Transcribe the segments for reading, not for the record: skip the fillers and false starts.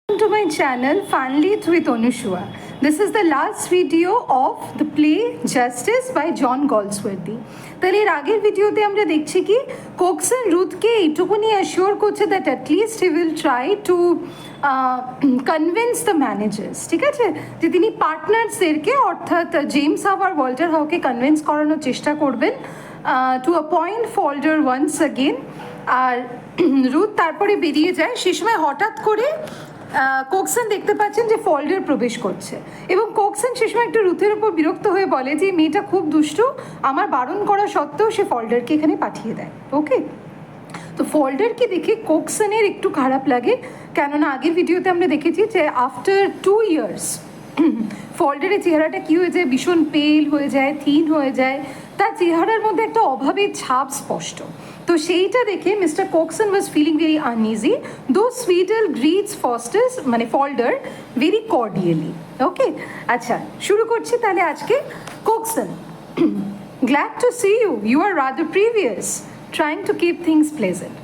To my channel Funlit with Anushua. This is the last video of the play Justice by John Galsworthy. তাহলে এর আগের ভিডিওতে আমরা দেখছি কি কোকসন রুথকে এইটুকুনি অ্যাসিওর করছে that at least he will try to convince the managers, ঠিক আছে, যে তিনি পার্টনার্সদেরকে অর্থাৎ জেমস হাউ আর ওয়াল্টার হাউকে কনভিন্স করানোর চেষ্টা করবেন to appoint Falder once again. আর রুথ তারপরে বেরিয়ে যায়। সে সময় হঠাৎ করে কোকসন দেখতে পাচ্ছেন যে ফল্ডার প্রবেশ করছে এবং কোকসন সে সময় একটু রুথের উপর বিরক্ত হয়ে বলে যে মেয়েটা খুব দুষ্টু, আমার বারণ করা সত্ত্বেও সে ফল্ডারকে এখানে পাঠিয়ে দেয়। ওকে, তো ফল্ডারকে দেখে কোকসনের একটু খারাপ লাগে, কেননা আগের ভিডিওতে আমরা দেখেছি যে আফটার 2 years ফল্ডারের চেহারাটা কী হয়ে যায়, ভীষণ পেল হয়ে যায়, থিন হয়ে যায়, তার চেহারার মধ্যে একটা অভাবের ছাপ স্পষ্ট। তো সেইটা দেখে mister Cokeson was feeling very uneasy, though Sweedle গ্রিটস Faustus মানে ফল্ডার ভেরি কর্ডিয়ালি। ওকে, আচ্ছা শুরু করছি তাহলে আজকে। Cokeson, glad to see you, you are rather previous, trying to keep things pleasant.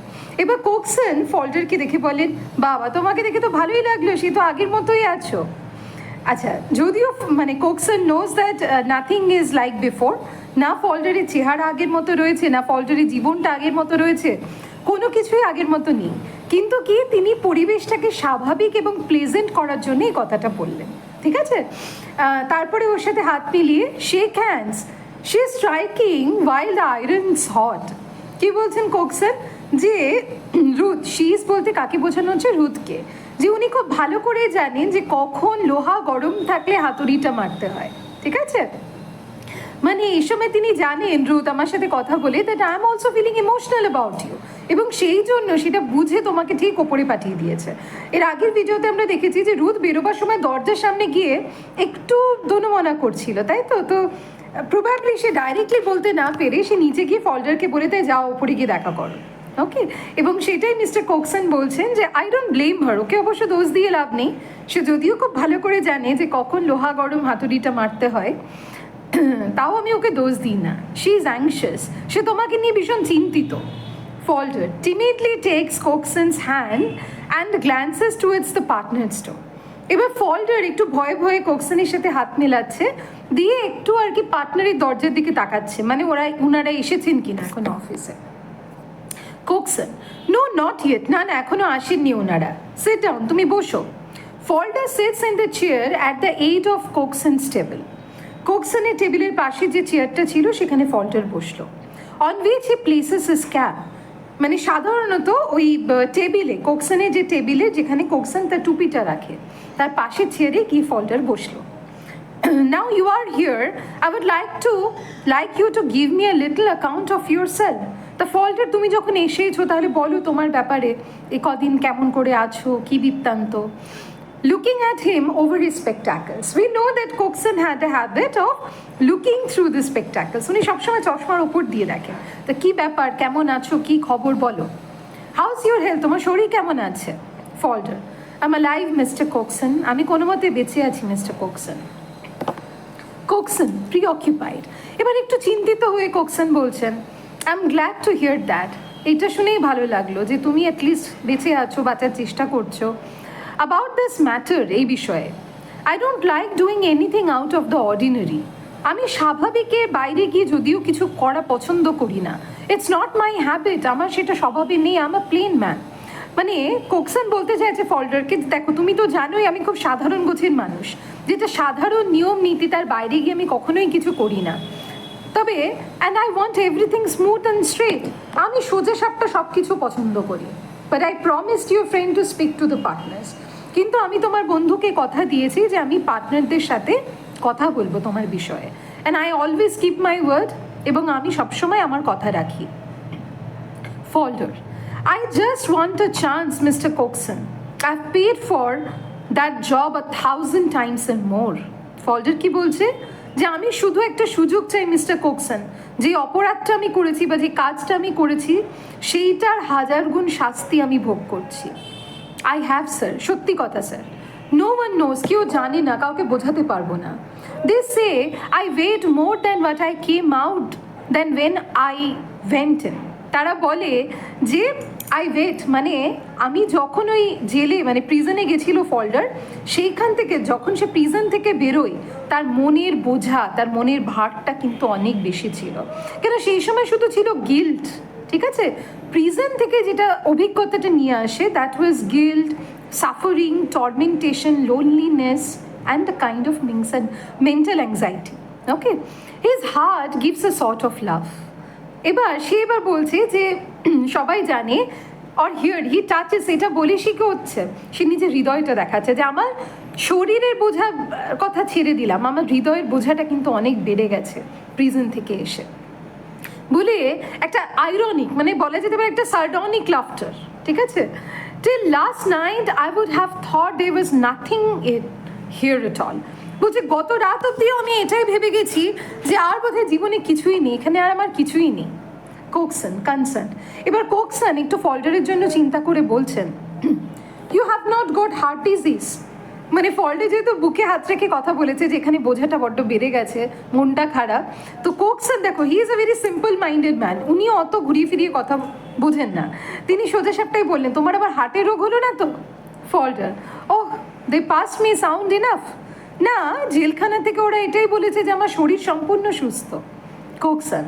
এবার কোকসন ফল্ডারকে দেখে বলেন, বাবা তোমাকে দেখে তো ভালোই লাগলো, সে তো আগের মতোই আছো। আচ্ছা, যদিও মানে Cokeson knows that nothing is like before, না ফল্ডারের চেহারা আগের মতো রয়েছে, না ফল্ডারের জীবনটা আগের মতো রয়েছে, কোনো কিছুই আগের মতো নেই, কিন্তু কি তিনি পরিবেশটাকে স্বাভাবিক এবং প্লেজেন্ট করার জন্য এই কথাটা বললেন, ঠিক আছে। তারপরে ওর সাথে হাত মিলিয়ে shake hands, she is striking while the irons hot. কি বলছেন কোকসন, যে রুথ, শি ইজ বলতে কাকে বোঝানো হচ্ছে, রুথকে, যে উনি খুব ভালো করে জানেন যে কখন লোহা গরম থাকলে হাতুড়িটা মারতে হয়, ঠিক আছে। মানে এই সময় তিনি জানেন রুথ আমার সাথে কথা বলে that I am also feeling emotional about you, এবং সেই জন্য সেটা বুঝে তোমাকে ঠিক ওপরে পাঠিয়ে দিয়েছে। এর আগের ভিডিওতে আমরা দেখেছি যে রুথ বেরোবার সময় দরজার সামনে গিয়ে একটু দোনমনা করছিল, তাই তো। তো প্রবাবলি সে ডাইরেক্টলি বলতে না পেরে সে নিচে গিয়ে ফল্ডারকে বলে দেয় যাও ওপরে গিয়ে দেখা করো। ওকে, এবং সেটাই মিস্টার কোকসন বলছেন যে আই ডোন্ট ব্লেম হার, ওকে অবশ্য দোষ দিয়ে লাভ নেই, সে যদিও খুব ভালো করে জানে যে কখন লোহা গরম হাতুড়িটা মারতে হয়, তাও আমি ওকে দোষ দিই না। শি ইজ অ্যাংশিয়াস, সে তোমাকে নিয়ে ভীষণ চিন্তিত। Falder timidly takes Cokeson's hand and glances towards the partners door. এবার ফল্ডার একটু ভয়ে ভয়ে কোকসনের সাথে হাত মেলাচ্ছে, দিয়ে একটু আর কি পার্টনারের দরজার দিকে তাকাচ্ছে, মানে ওনারা এসেছেন কিনা এখন অফিসে। কোকসন, নো নট ইয়েট, না না এখনো আসেননি ওনারা, সিট ডাউন, তুমি বসো। Falder sits in the chair at the side of Cokeson's table. কোকসনের টেবিলের পাশে যে চেয়ারটা ছিল সেখানে ফল্ডার বসলো। On which he places his cap, মানে সাধারণত ওই টেবিলে, কোকসনের যে টেবিলে যেখানে কোকসন তার টুপিটা রাখে, তার পাশের চেয়ারে কি ফল্ডার বসলো। Now you are here, I would like you to give me a little account of yourself. তা ফল্ডার, তুমি যখন এসেছো তাহলে বলো তোমার ব্যাপারে, এ কদিন কেমন করে আছো, কি বৃত্তান্ত। Looking at him over his spectacles. We know that Coxon had a habit of looking through the spectacles. উনি সবসময় চশমার ওপর দিয়ে দেখেন। তা কি ব্যাপার, কেমন আছো, কি খবর বলো। How's your health, তোমার শরীর কেমন আছে। Falder, I'm alive, Mr. Coxon. আমি কোনো মতে বেঁচে আছি, মিস্টার কোকসন। কোকসন, preoccupied, এবার একটু চিন্তিত হয়ে কোকসন বলছেন, I'm glad to hear that. এটা শুনেই ভালো লাগলো যে তুমি অ্যাটলিস্ট বেঁচে আছো, বাঁচার চেষ্টা করছো। About this matter, এই বিষয়ে, I don't like doing anything out of the ordinary. আমি স্বাভাবিকের বাইরে গিয়ে যদিও কিছু করা পছন্দ করি না। It's not my habit, আমার সেটা স্বভাবে নেই, I'm a plain man. মানে কোকসন বলতে চাইছে ফল্ডারকে, দেখো তুমি তো জানোই আমি খুব সাধারণ গোছের মানুষ, যেটা সাধারণ নিয়ম নীতি তার বাইরে গিয়ে আমি কখনোই কিছু করি না। তবে and I want everything smooth and straight, আমি সোজা সাপটা সব কিছু পছন্দ করি। But I promised your friend to speak to the partners, কিন্তু আমি তোমার বন্ধুকে কথা দিয়েছি যে আমি পার্টনারদের সাথে কথা বলবো তোমার বিষয়ে, and I always keep my word, এবং আমি সবসময় আমার কথা রাখি। Falder, I just want a chance, mister Cokeson, I have paid for that job 1,000 times and more. Falder কি বলছে, যে আমি শুধু একটা সুযোগ চাই মিস্টার কোকসন, যে অপরাধটা আমি করেছি বা যে কাজটা আমি করেছি সেইটার 1000 গুণ শাস্তি আমি ভোগ করছি। আই হ্যাভ স্যার, সত্যি কথা স্যার। নো ওয়ান নোজ, কেউ জানে না, কাউকে বোঝাতে পারবো না। They say I weight more than what I came out than when I went in. তারা বলে যে আই ওয়েট, মানে আমি যখন ওই জেলে মানে প্রিজনে গেছিল ফল্ডার, সেইখান থেকে যখন সে প্রিজন থেকে বেরোয় তার মনের বোঝা, তার মনের ভারটা কিন্তু অনেক বেশি ছিল, কেন সেই সময় শুধু ছিল গিল্ট, ঠিক আছে? প্রিজন থেকে যেটা অভিজ্ঞতাটা নিয়ে আসে, that was guilt, suffering, tormentation, loneliness and a kind of mental anxiety. Okay, his heart gives a sort of love. সে এবার বলছে যে সবাই জানে, অর হিয়ার হি টাচেস, এটা বলে সে কি হচ্ছে, সে নিজের হৃদয়টা দেখাচ্ছে যে আমার শরীরের বোঝা কথা ছেড়ে দিলাম, আমার হৃদয়ের বোঝাটা কিন্তু অনেক বেড়ে গেছে প্রিজন থেকে এসে, বলে একটা আইরনিক, মানে বলা যেতে পারে একটা সার্ডনিক লাফটার, ঠিক আছে? Till last night I would have thought there was nothing here at all. বলছে গত রাত অব্দিও আমি এটাই ভেবে গেছি যে আর বোধহয় জীবনে কিছুই নেই, এখানে আর আমার কিছুই নেই। কোকসন কনসার্ন, এবার কোকসন একটু ফল্ডারের জন্য চিন্তা করে বলছেন, you have not got heart disease. মানে ফল্ডার যেহেতু বুকে হাত রেখে কথা বলেছে যে এখানে বোঝাটা বড্ড বেড়ে গেছে, মনটা খারাপ, তো কোকসন দেখো হি is a very simple minded man, উনি অত ঘুরিয়ে ফিরিয়ে কথা বোঝেন না, তিনি সোজা সাপটাই বললেন, তোমার আবার হার্টের রোগ হলো না তো? ফল্ডার, ওহ দে পাস মি সাউন্ড ইনাফ। না, জেলখানা থেকে ওরা এটাই বলেছে যে আমার শরীর সম্পূর্ণ সুস্থ। Cokeson,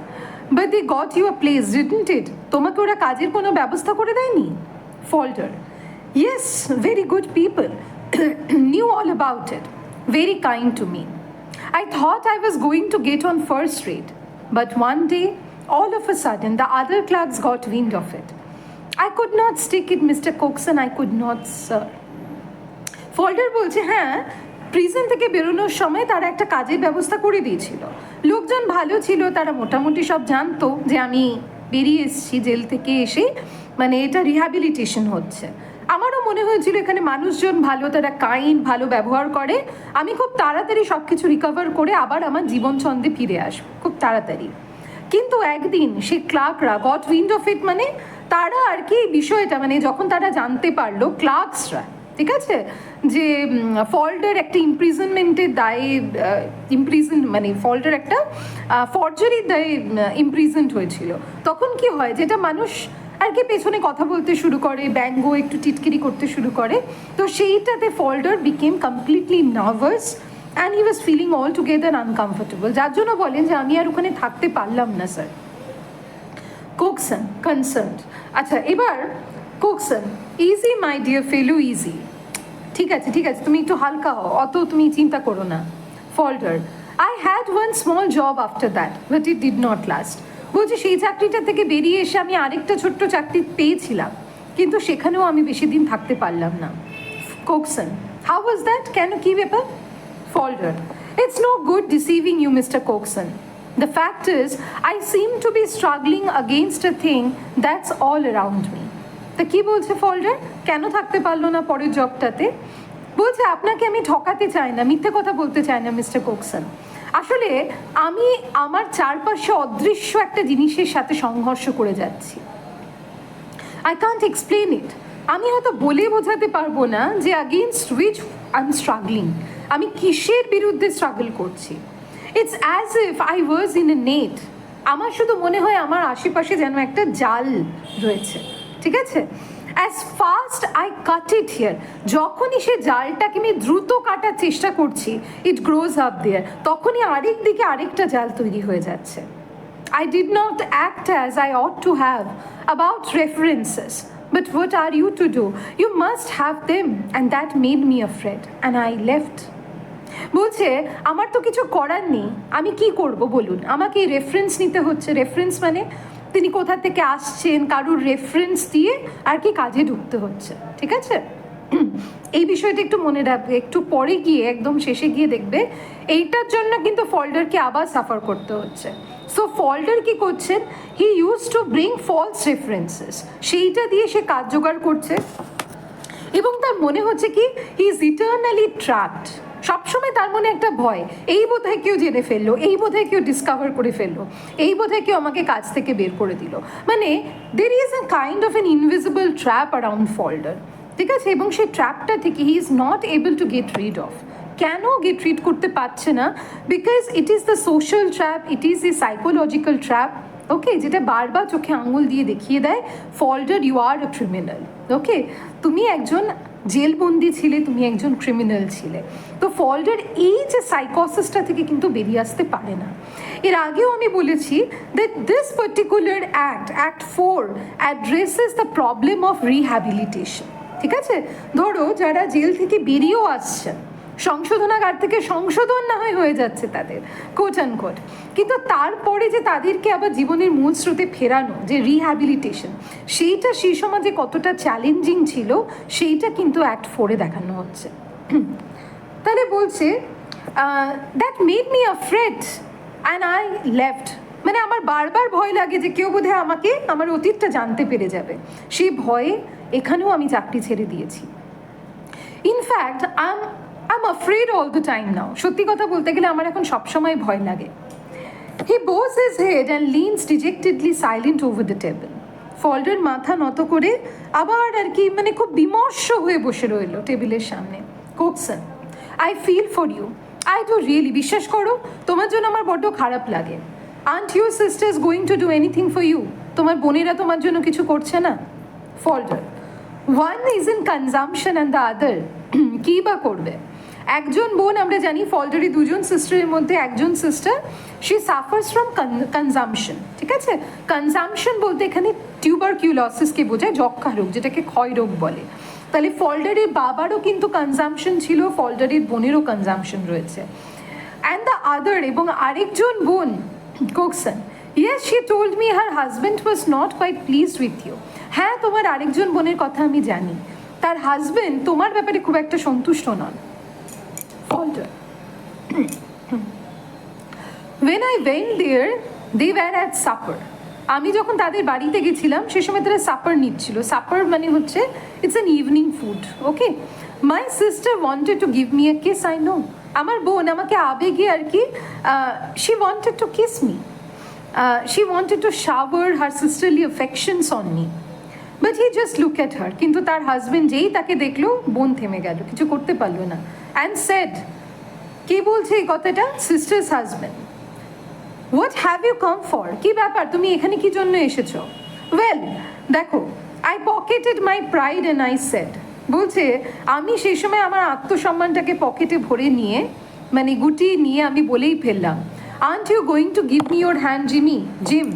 but they got you a place didn't it, তোমাকে ওরা কাজের কোনো ব্যবস্থা করে দেয়নি? Falder, yes, very good people knew all about it, very kind to me. I thought I was going to get on first rate, but one day, all of a sudden, the other clerks got wind of it. I could not stick it, Mr. Coxon, I could not, sir. ফল্ডার বলছে, হ্যাঁ, prison থেকে বেরোনোর সময় তারা একটা কাজের ব্যবস্থা করে দিয়েছিল, লোকজন ভালো ছিল, তারা মোটামুটি সব জানতো যে আমি বেরিয়ে এসেছি জেল থেকে এসে, মানে এটা রিহ্যাবিলিটেশন হচ্ছে। আমারও মনে হয়েছিল এখানে মানুষজন ভালো, তারা কাইন্ড, ভালো ব্যবহার করে, আমি খুব তাড়াতাড়ি সব কিছু রিকভার করে আবার আমার জীবন ছন্দে ফিরে আসবো খুব তাড়াতাড়ি। কিন্তু একদিন সে ক্লার্করা গট উইন্ড অফ ইট, মানে তারা আর কি বিষয়টা, মানে যখন তারা জানতে পারলো, ক্লার্কসরা, ঠিক আছে, যে ফল্ডার একটা ইমপ্রিজনমেন্টের দায়ে মানে ফল্ডার একটা ফর্জারির দায়ে ইমপ্রিজেন্ট হয়েছিল, তখন কি হয়, যেটা মানুষ আর কি পেছনে কথা বলতে শুরু করে, ব্যঙ্গ একটু টিটকিরি করতে শুরু করে, তো সেইটাতে Falder became completely nervous and he was feeling all together uncomfortable, যার জন্য বলেন যে আমি আর ওখানে থাকতে পারলাম না স্যার। কোকসন কনসার্নড, আচ্ছা এবার Cokeson, easy my dear fellow, easy, ঠিক আছে ঠিক আছে, তুমি একটু হালকা হও, অত তুমি চিন্তা করো না। Falder, I had one small job after that, but it did not last. বলছি সেই চাকরিটা থেকে বেরিয়ে এসে আমি আরেকটা ছোট্ট চাকরি পেয়েছিলাম, কিন্তু সেখানেও আমি বেশি দিন থাকতে পারলাম না। কোকসন, হাউ ওয়াজ দ্যাট, কেন, কী ব্যাপার? Falder, it's no good deceiving you, Mr. Coxon. The fact is, I seem to be struggling against a thing that's all around me. তা কি বলছে ফল্ডার, কেন থাকতে পারলো না পরের জবটাতে? বলছে আপনাকে আমি ঠকাতে চাই না, মিথ্যে কথা বলতে চাই না মিস্টার কোকসন, আসলে আমি আমার চারপাশে অদৃশ্য একটা জিনিসের সাথে সংঘর্ষ করে যাচ্ছি। আই কান্ট এক্সপ্লেন ইট, আমি হয়তো বলে বোঝাতে পারবো না যে against which I am struggling, আমি কিসের বিরুদ্ধে স্ট্রাগল করছি। It's as if I was in a net, আমার শুধু মনে হয় আমার আশেপাশে যেন একটা জাল রয়েছে, ঠিক আছে? As fast I cut it here, যখনই সে জালটাকে আমি দ্রুত কাটার চেষ্টা করছি, ইট গ্রোজ আপ দেয়ার, তখনই আরেক দিকে আরেকটা জাল তৈরি হয়ে যাচ্ছে। I did not act as I ought to have about references, but what are you to do? You must have them, and that made me afraid, and I left. বলছে আমার তো কিছু করার নেই, আমি কি করব বলুন, আমাকে রেফারেন্স নিতে হচ্ছে। রেফারেন্স মানে তিনি কোথা থেকে আসছেন, কারুর রেফারেন্স দিয়ে আর কি কাজে ঢুকতে হচ্ছে, ঠিক আছে? এই বিষয়টা একটু মনে রাখবে, একটু পরে গিয়ে একদম শেষে গিয়ে দেখবে এইটার জন্য কিন্তু ফল্ডারকে আবার সাফার করতে হচ্ছে। সো ফল্ডার কি করছেন, he use to bring false references, সেইটা দিয়ে সে কাজ জোগাড় করছে এবং তার মনে হচ্ছে কি হি ইজ ইটারনালি ট্র্যাপড। সবসময় তার মনে একটা ভয়, এই বোধহয় কেউ জেনে ফেললো, এই বোধহয় কেউ ডিসকভার করে ফেললো, এই বোধহয় কেউ আমাকে কাজ থেকে বের করে দিল, মানে there is a kind of an invisible trap around Falder, ঠিক আছে? এবং সেই ট্র্যাপটা থেকে he is not able to get rid of. কেন গেট রিড করতে পারছে না? Because it is the social trap, it is a psychological trap, okay, যেটা বারবার চোখে আঙুল দিয়ে দেখিয়ে দেয় ফল্ডার ইউ আর আ ক্রিমিনাল। ওকে, তুমি একজন জেলবন্দি ছিলে, তুমি একজন ক্রিমিনাল ছিলে। তো ফল্ডার এই যে সাইকোসিসটা থেকে কিন্তু বেরিয়ে আসতে পারে না। এর আগেও আমি বলেছি that this particular act 4 addresses the problem of rehabilitation. ঠিক আছে, ধরো যারা জেল থেকে বেরিয়েও আসছেন, সংশোধনাগার থেকে সংশোধন না হয়ে যাচ্ছে তাদের কোট অ্যান্ড কোট, কিন্তু তারপরে যে তাদেরকে আবার জীবনের মূল স্রোতে ফেরানো, যে রিহ্যাবিলিটেশন, সেইটা সেই সমাজে কতটা চ্যালেঞ্জিং ছিল সেইটা কিন্তু অ্যাক্ট 4-এ দেখানো হচ্ছে। তাহলে বলছে that made me afraid and I left, মানে আমার বারবার ভয় লাগে যে কেউ বোধহয় আমাকে আমার অতীতটা জানতে পেরে যাবে, সেই ভয়ে এখানেও আমি চাকরি ছেড়ে দিয়েছি। In fact I am afraid all the time now, সত্যি কথা বলতে গেলে আমার এখন সবসময় ভয় লাগে। He bows his head and leans dejectedly silent over the table. Falder মাথা নত করে আবার আর কি মানে খুব বিমর্ষ হয়ে বসে রইল টেবিলের সামনে। Cokeson, I feel for you, I do really, বিশ্বাস করো তোমার জন্য আমার বড্ড খারাপ লাগে। Aren't your sisters going to do anything for you, তোমার বোনেরা তোমার জন্য কিছু করছে না? Falder, one is in consumption and the other, কী বা করবে? একজন বোন, আমরা জানি ফল্ডারি দুজন সিস্টারের মধ্যে একজন sister she suffers from consumption. ঠিক আছে, কনজামশন বলতে এখানে টিউবারকিউলোসিসকে বোঝায়, যক্ষা রোগ, যেটাকে ক্ষয় রোগ বলে। তাহলে ফল্ডারের বাবারও কিন্তু কনজামশন ছিল, ফল্ডারের বোনেরও কনজামশন রয়েছে। অ্যান্ড দ্য আদার, এবং আরেকজন বোন Cokeson, yes she told me her husband was not quite pleased with you. হ্যাঁ, তোমার আরেকজন বোনের কথা আমি জানি, তার হাজব্যান্ড তোমার ব্যাপারে খুব একটা সন্তুষ্ট নন। Falter. When I went there, they were at supper. আমি যখন তাদের বাড়িতে গেছিলাম সে সময় তারা সাপার নিচ্ছিল। সাপার মানে হচ্ছে it's an evening food. Okay, my sister wanted to give me a kiss, I know. আমার বোন আমাকে আবেগে আর কি, she wanted to kiss me, she wanted to shower her sisterly affections on me, but he just look at her. কিন্তু তার husband যেই তাকে দেখলো, বোন থেমে গেল, কিছু করতে পারলো না। অ্যান্ড সেড, কে বলছে এই কথাটা? Sister's husband. What have you come for, কী ব্যাপার, তুমি এখানে কি জন্য এসেছো? ওয়েল দেখো, I pocketed my pride and I said, বলছে আমি সেই সময় আমার আত্মসম্মানটাকে পকেটে ভরে নিয়ে, মানে গুটিয়ে নিয়ে আমি বলেই ফেললাম, aren't you going to give me your hand Jimmy, Jim,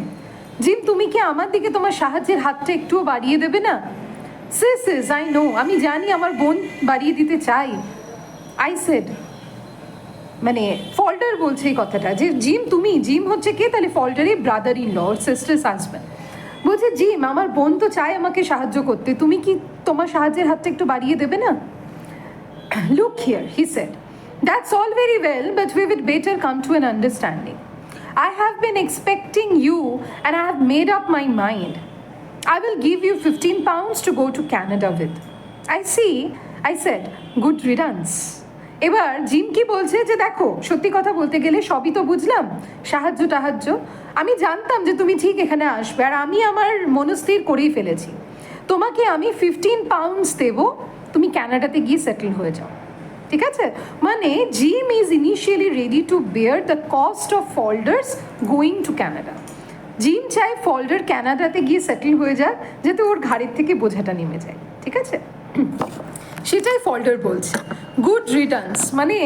Jim তুমি কি আমার দিকে তোমার সাহায্যের হাতটা একটুও বাড়িয়ে দেবে না? সিস আই নো, আমি জানি আমার বোন বাড়িয়ে দিতে চাই। আই সেড, মানে ফল্ডার বলছে এই কথাটা, যে জিম তুমি, জিম হচ্ছে কে? তাহলে ফল্ডারই brother in law, sister's husband. বলছে জিম, আমার বোন তো চায় আমাকে সাহায্য করতে, তুমি কি তোমার সাহায্যের হাতটা একটু বাড়িয়ে দেবে না? Look here, he said, that's all very well, but we we'd better come to an understanding. I have been expecting you and I have made up my mind. I will give you 15 pounds to go to Canada with. I see, I said, good riddance. এবার gym কি বলছে যে দেখো, সত্যি কথা বলতে গেলে সবই তো বুঝলাম, সাহায্য টাহায্য, আমি জানতাম যে তুমি ঠিক এখানে আসবে, আর আমি আমার মনস্থির করেই ফেলেছি, তোমাকে আমি 15 পাউন্ডস দেবো, তুমি ক্যানাডাতে গিয়ে সেটেল হয়ে যাও। ঠিক আছে, মানে Jim is initially ready to bear the cost of Falder's going to Canada. Jim চায় ফল্ডার ক্যানাডাতে গিয়ে সেটেল হয়ে যাক, যাতে ওর ঘাড়ের থেকে বোঝাটা নেমে যায়। ঠিক আছে, সেটাই ফল্ডার বলছে, গুড রিটার্নস, মানে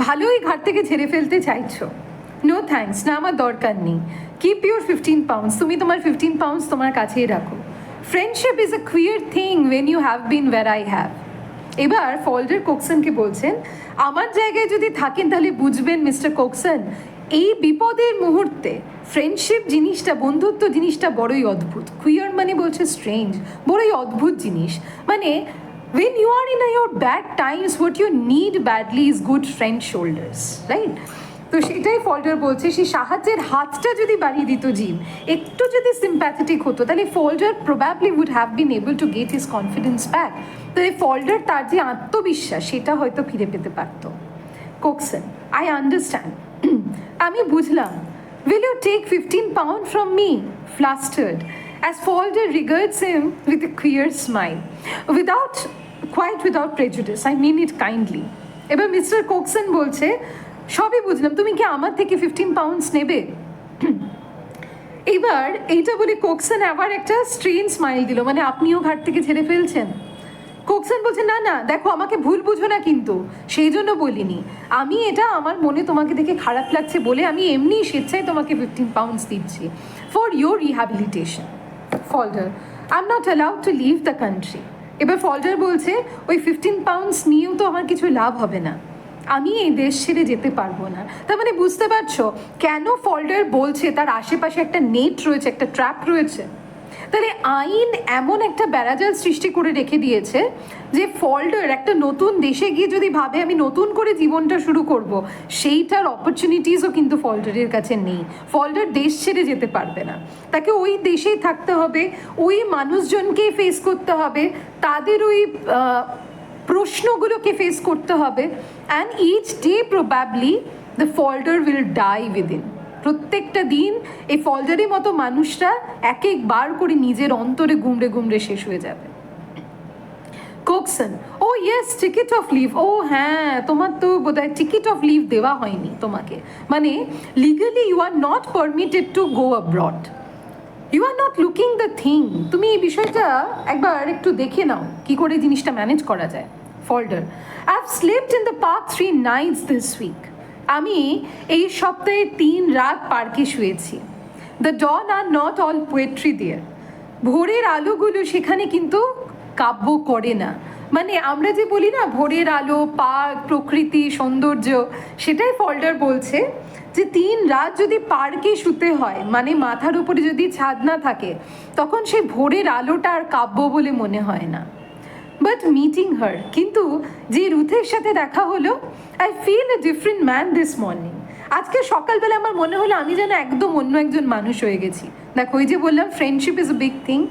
ভালোই ঘাট থেকে ঝেড়ে ফেলতে চাইছো। নো থ্যাঙ্কস, না আমার দরকার নেই। কিপ ইউর 15 পাউন্ডস, তুমি তোমার 15 পাউন্ডস তোমার কাছেই রাখো। Friendship is a queer thing when you have been where I have. এবার ফল্ডার কোকসনকে বলছেন, আমার জায়গায় যদি থাকেন তাহলে বুঝবেন মিস্টার কোকসন, এই বিপদের মুহূর্তে ফ্রেন্ডশিপ জিনিসটা, বন্ধুত্ব জিনিসটা বড়ই অদ্ভুত। কুইয়ার মানে বলছে স্ট্রেঞ্জ, বড়ই অদ্ভুত জিনিস। মানে when you are in your bad times, what you need badly is good friend shoulders, right? তো সেটাই ফল্ডার বলছে, সেই সাহায্যের হাতটা যদি বাড়িয়ে দিত জিম, একটু যদি সিম্প্যাথেটিক হতো, তাহলে Falder probably would have been able to get his confidence back. তাহলে ফল্ডার তার যে আত্মবিশ্বাস সেটা হয়তো ফিরে পেতে পারত। কোকসন, আই আন্ডারস্ট্যান্ড, আমি বুঝলাম। Will you take 15 pound from me? Flustered as Falder regards him with a queer smile, quite without prejudice, I mean it kindly. এবার মিস্টার কোকসন বলছে, সবই বুঝলাম, তুমি কি আমার থেকে 15 পাউন্ডস নেবে? এবার এইটা বলে কোকসন আবার একটা স্ট্রেন স্মাইল দিল, মানে আপনিও ঘাট থেকে ছেড়ে ফেলছেন। কোকসন বলছে না না দেখো আমাকে ভুল বুঝো না, কিন্তু সেই জন্য বলিনি, আমি এটা আমার মনে তোমাকে দেখে খারাপ লাগছে বলে আমি এমনি স্বেচ্ছায় তোমাকে 15 পাউন্ডস দিচ্ছি for your rehabilitation. Falder, I am not allowed to leave the country. এবার ফল্ডার বলছে ওই 15 পাউন্ডস নিয়েও তো আমার কিছু লাভ হবে না, আমি এই দেশ ছেড়ে যেতে পারবো না। তার মানে বুঝতে পারছো কেন ফল্ডার বলছে তার আশেপাশে একটা নেট রয়েছে, একটা ট্র্যাপ রয়েছে। তাহলে আইন এমন একটা বেড়াজাল সৃষ্টি করে রেখে দিয়েছে যে ফল্ডার একটা নতুন দেশে গিয়ে যদি ভাবে আমি নতুন করে জীবনটা শুরু করব, সেইটার অপরচুনিটিসও কিন্তু ফল্ডারের কাছে নেই। ফল্ডার দেশ ছেড়ে যেতে পারবে না, তাকে ওই দেশেই থাকতে হবে, ওই মানুষজনকেই ফেস করতে হবে, তাদের ওই প্রশ্নগুলোকে ফেস করতে হবে। And each day probably the Falder will die within. প্রত্যেকটা দিন এই ফল্ডারের মতো মানুষরা এক একবার করে নিজের অন্তরে গুমড়ে গুমড়ে শেষ হয়ে যাবে। কোকসন, ও ইয়েস টিকিট অফ লিভ, ও হ্যাঁ তোমার তো বোধহয় টিকিট অফ লিভ দেওয়া হয়নি তোমাকে, মানে legally you are not permitted to go abroad, you are not looking the thing. তুমি এই বিষয়টা একবার একটু দেখে নাও কি করে জিনিসটা ম্যানেজ করা যায়। Falder, I have slept in the park 3 nights this week. আমি এই সপ্তাহে 3 রাত পার্কে শুয়েছি। The dawn are not all poetry there. ভোরের আলোগুলো সেখানে কিন্তু কাব্য করে না, মানে আমরা যে বলি না ভোরের আলো, পার্ক, প্রকৃতি, সৌন্দর্য, সেটাই ফল্ডার বলছে যে 3 রাত যদি পার্কে শুতে হয়, মানে মাথার উপরে যদি ছাদ না থাকে, তখন সেই ভোরের আলোটা আর কাব্য বলে মনে হয় না। বাট মিটিং হার, কিন্তু যে রুথের সাথে দেখা হলো, I feel a different man this morning. আজকে সকালবেলা আমার মনে হলো আমি যেন একদম অন্য একজন মানুষ হয়ে গেছি। দেখো ওই যে বললাম friendship is a big thing.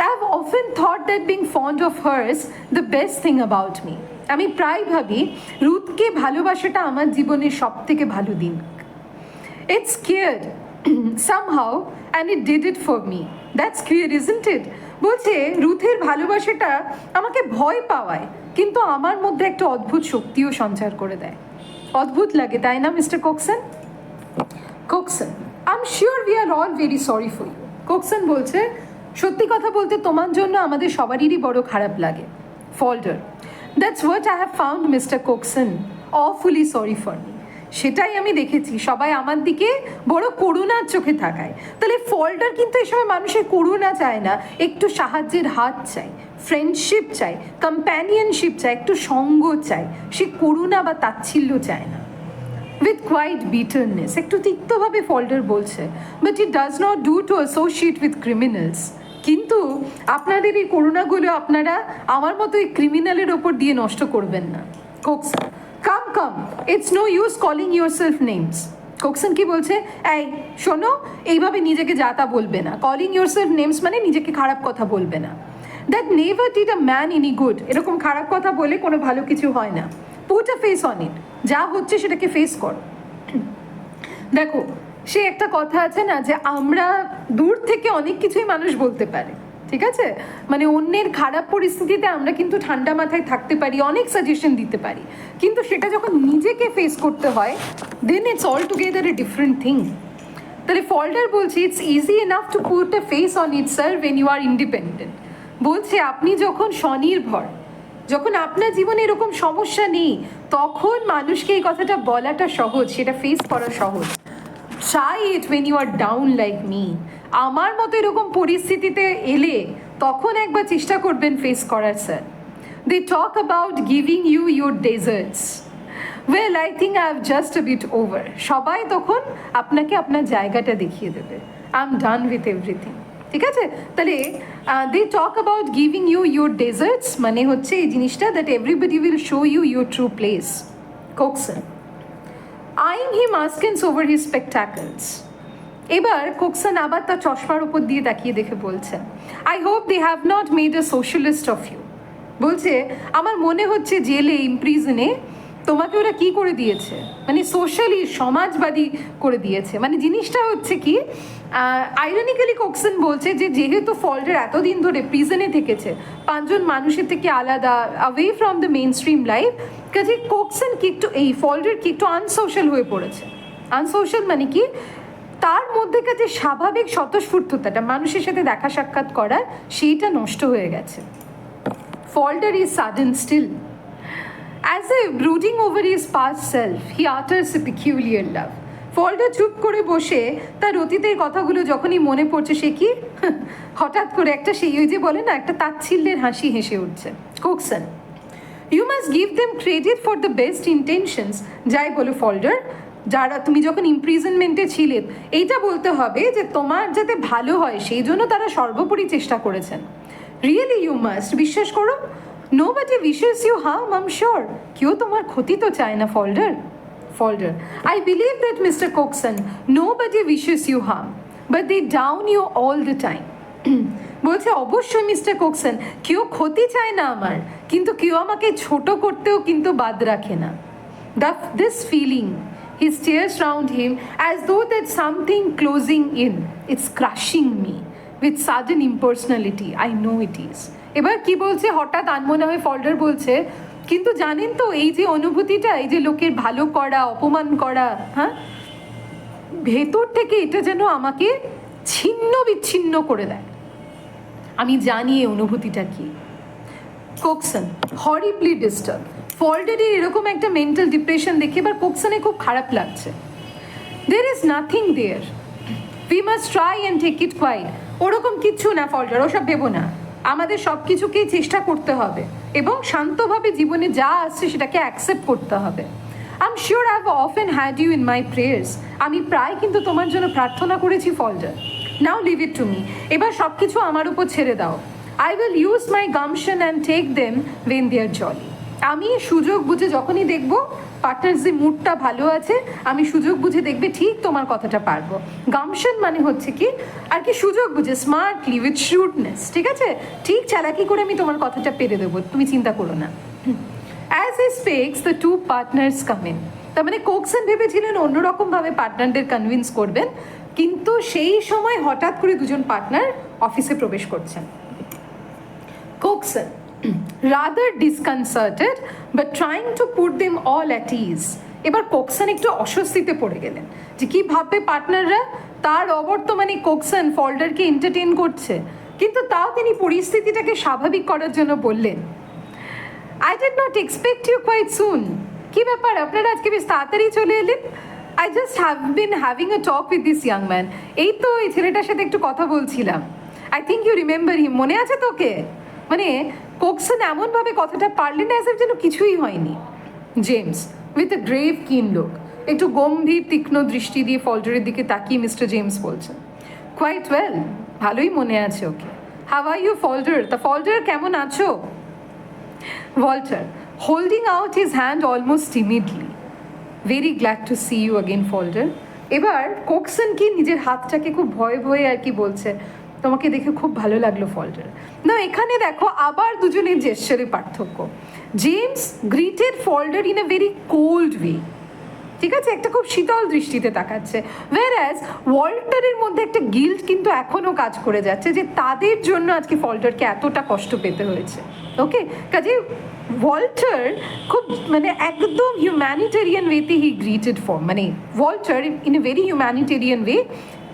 I have often thought that being fond of her is the best thing about me. আমি প্রায় ভাবি রুথকে ভালোবাসাটা আমার জীবনের সব থেকে ভালো দিন। It's scared somehow and it did it for me. That's clear, isn't it? বলছে রুথের ভালোবাসাটা আমাকে ভয় পাওয়ায়, কিন্তু আমার মধ্যে একটা অদ্ভুত শক্তিও সঞ্চার করে দেয়। অদ্ভুত লাগে তাই না mister Cokeson? Cokeson, I am sure we are all very sorry for you. Cokeson বলছে সত্যি কথা বলতে তোমার জন্য আমাদের সবারই বড় খারাপ লাগে। Falder, that's what I have found mister Cokeson, awfully sorry for me. সেটাই আমি দেখেছি, সবাই আমার দিকে বড় করুণার চোখে তাকায়। তাহলে ফল্ডার কিন্তু এই সময় মানুষের করুণা চায় না, একটু সাহায্যের হাত চাই, ফ্রেন্ডশিপ চাই, কম্প্যানিয়নশিপ চাই, একটু সঙ্গ চাই, সে করুণা বা তাচ্ছিল্য চায় না। উইথ কোয়াইট বিটারনেস, একটু তিক্তভাবে ফল্ডার বলছে, but it does not do to associate with criminals. কিন্তু আপনাদের এই করুণাগুলো আপনারা আমার মতো এই ক্রিমিনালের ওপর দিয়ে নষ্ট করবেন না। Cokeson, come come, it's no use calling your self names. Cokeson কি বলছে, এই শোনো এইভাবে নিজেকে যা তা বলবে না, কলিং ইউর সেলফ নেমস মানে নিজেকে খারাপ কথা বলবে না। That never did a man any good, এরকম খারাপ কথা বলে কোনো ভালো কিছু হয় না। পুট আ ফেস অন ইট, যা হচ্ছে সেটাকে ফেস করো। দেখো সে একটা কথা আছে না যে আমরা দূর থেকে অনেক কিছুই মানুষ বলতে পারে, ঠিক আছে, মানে অন্যের খারাপ পরিস্থিতিতে আমরা কিন্তু ঠান্ডা মাথায় থাকতে পারি, অনেক সাজেশন দিতে পারি, কিন্তু সেটা যখন নিজেকে ফেস করতে হয় then it's all together a different thing. তাহলে ফল্ডার বলছে it's easy enough to put a face on it self when you are independent. বলছে আপনি যখন স্বনির্ভর, যখন আপনার জীবনে এরকম সমস্যা নেই, তখন মানুষকে এই কথাটা বলাটা সহজ, সেটা ফেস করা সহজ। Try it when you are down like me. আমার মতো এরকম পরিস্থিতিতে এলে তখন একবার চেষ্টা করবেন ফেস করার। Sir, they talk about giving you your deserts, well I think I have just a bit over. সবাই তখন আপনাকে আপনার জায়গাটা দেখিয়ে দেবে। I am done with everything. ঠিক আছে, তাহলে they talk about giving you your deserts মানে হচ্ছে এই জিনিসটা that everybody will show you your true place. Cokeson, eyeing him askance over his spectacles. এবার কোকসন আবার তার চশমার উপর দিয়ে তাকিয়ে দেখে বলছেন, I hope they have not made a socialist of you. বলছে আমার মনে হচ্ছে জেলে ইমপ্রিজনে তোমাকে ওরা কি করে দিয়েছে, মানে সোশ্যালি সমাজবাদী করে দিয়েছে। মানে জিনিসটা হচ্ছে কি, আইরনিক্যালি কোকসন বলছে যে যেহেতু ফল্ডার এতদিন ধরে প্রিজনে থেকেছে, 5 জন মানুষের থেকে আলাদা, away from the main stream life, কাজে কোকসন কি একটু এই ফল্ডার কি একটু আনসোশ্যাল হয়ে পড়েছে। আনসোশ্যাল মানে কি, তার মধ্যেকার যে স্বাভাবিক স্বতঃস্ফূর্ততাটা মানুষের সাথে দেখা সাক্ষাৎ করার, সেইটা নষ্ট হয়ে গেছে। Falder is sudden still. As if brooding over his past self, he utters a peculiar love. ফল্ডার চুপ করে বসে তার অতীতের কথাগুলো যখনই মনে পড়ছে, সে কি হঠাৎ করে একটা সেই ওই যে বলে না, একটা তাচ্ছিল্যের হাসি হেসে উঠছে। Cokeson, you must give them credit for the best intentions. যাই বলো ফল্ডার, যারা তুমি যখন ইমপ্রিজনমেন্টে ছিলে, এইটা বলতে হবে যে তোমার যাতে ভালো হয় সেই জন্য তারা সর্বোপরি চেষ্টা করেছেন। রিয়েলি ইউ মাস্ট, বিশ্বাস করো। Nobody wishes you harm, I am sure. কেউ তোমার ক্ষতি তো চায় না ফল্ডার। Falder, I believe that, Mr. Coxon, nobody wishes you harm, but they down you all the time. বলছে অবশ্যই মিস্টার কোকসন, কেউ ক্ষতি চায় না আমার, কিন্তু কেউ আমাকে ছোট করতেও কিন্তু বাদ রাখে না। This feeling, he stares round him as though that something closing in, it's crushing me with sudden impersonality. I know it is. এবার কি বলছে, হঠাৎ আনমনে হয়ে ফল্ডার বলছে, কিন্তু জানেন তো এই যে অনুভূতিটা, এই যে লোকের ভালো করা, অপমান করা, হ্যাঁ, ভেতর থেকে এটা যেন আমাকে ছিন্ন বিচ্ছিন্ন করে দেয়। আমি জানি এই অনুভূতিটা কি। কোকসন, হরিবলি ডিস্টার্ব। ফল্ডারের এরকম একটা মেন্টাল ডিপ্রেশন দেখে এবার কোকসনে খুব খারাপ লাগছে। There is nothing there, we must try and take it quiet. ওরকম কিচ্ছু না ফল্ডার, ওসব ভেবো না। আমাদের সব কিছুকেই চেষ্টা করতে হবে এবং শান্তভাবে জীবনে যা আসছে সেটাকে অ্যাকসেপ্ট করতে হবে। I am sure I have often had you in my prayers. আমি প্রায় কিন্তু তোমার জন্য প্রার্থনা করেছি Falder. Now leave it to me. এবার সব কিছু আমার উপর ছেড়ে দাও। I will use my gumption and take them when they are jolly. আমি সুযোগ বুঝে যখনই দেখবো পার্টনার যে মুডটা ভালো আছে, আমি সুযোগ বুঝে দেখবে ঠিক তোমার কথাটা পারবো। গামশন মানে হচ্ছে কি আর কি, সুযোগ বুঝে, স্মার্টলি, উইথ শ্রুটনেস, ঠিক আছে? ঠিক চালাকি করে আমি তোমার কথাটা পেরে দেবো, তুমি চিন্তা করো না। As he speaks the two partners come in. তার মানে কোকসন ভেবেছিলেন অন্যরকমভাবে পার্টনারদের কনভিন্স করবেন, কিন্তু সেই সময় হঠাৎ করে দুজন পার্টনার অফিসে প্রবেশ করছেন। কোকসন, rather disconcerted but trying to put them all at ease. এবার কোকসন একটু অস্বস্তিতে পড়ে গেলেন যে কি ভাববে পার্টনাররা, তার অবর্তমানে কোকসন ফল্ডারকে এন্টারটেইন করছে, কিন্তু তাও তিনি পরিস্থিতিটাকে স্বাভাবিক করার জন্য বললেন, I did not expect you quite soon. কি ব্যাপার, আপনারা আজকে বেশ তাড়াতাড়ি চলে এলেন? I just have been having a talk with this young man. এই তো এই ছেলেটার সাথে একটু কথা বলছিলাম। I think you remember him. মনে আছে তোকে? মানে কোকসন এমনভাবে কথাটা পারলেন অ্যাজ এফ যেন কিছুই হয়নি। জেমস উইথ এ গ্রেভ কিন লুক, একটু গম্ভীর তীক্ষ্ণ দৃষ্টি দিয়ে ফল্ডারের দিকে তাকিয়ে মিস্টার জেমস বলছেন, কোয়াইট ওয়েল, ভালোই মনে আছে ওকে। How are you ফল্ডার? তা ফল্ডার কেমন আছো? Walter, holding out his hand almost timidly, very glad to see you again Falder. এবার কোকসন কি নিজের হাতটাকে খুব ভয়ে ভয়ে আর কি বলছে, তোমাকে দেখে খুব ভালো লাগলো ফল্ডার। না এখানে দেখো আবার দুজনের জেস্চারের পার্থক্য। James greeted Falder in a very cold way, ঠিক আছে, একটা খুব শীতল দৃষ্টিতে তাকাচ্ছে। ওয়ারঅ্যাজ ওয়াল্টারের মধ্যে একটা গিল্ট কিন্তু এখনও কাজ করে যাচ্ছে যে তাদের জন্য আজকে ফল্ডারকে এতটা কষ্ট পেতে হয়েছে। ওকে, কাজে ওয়াল্টার খুব মানে একদম হিউম্যানিটেরিয়ান ওয়েতে হি গ্রিটেড মানে Walter in a very humanitarian way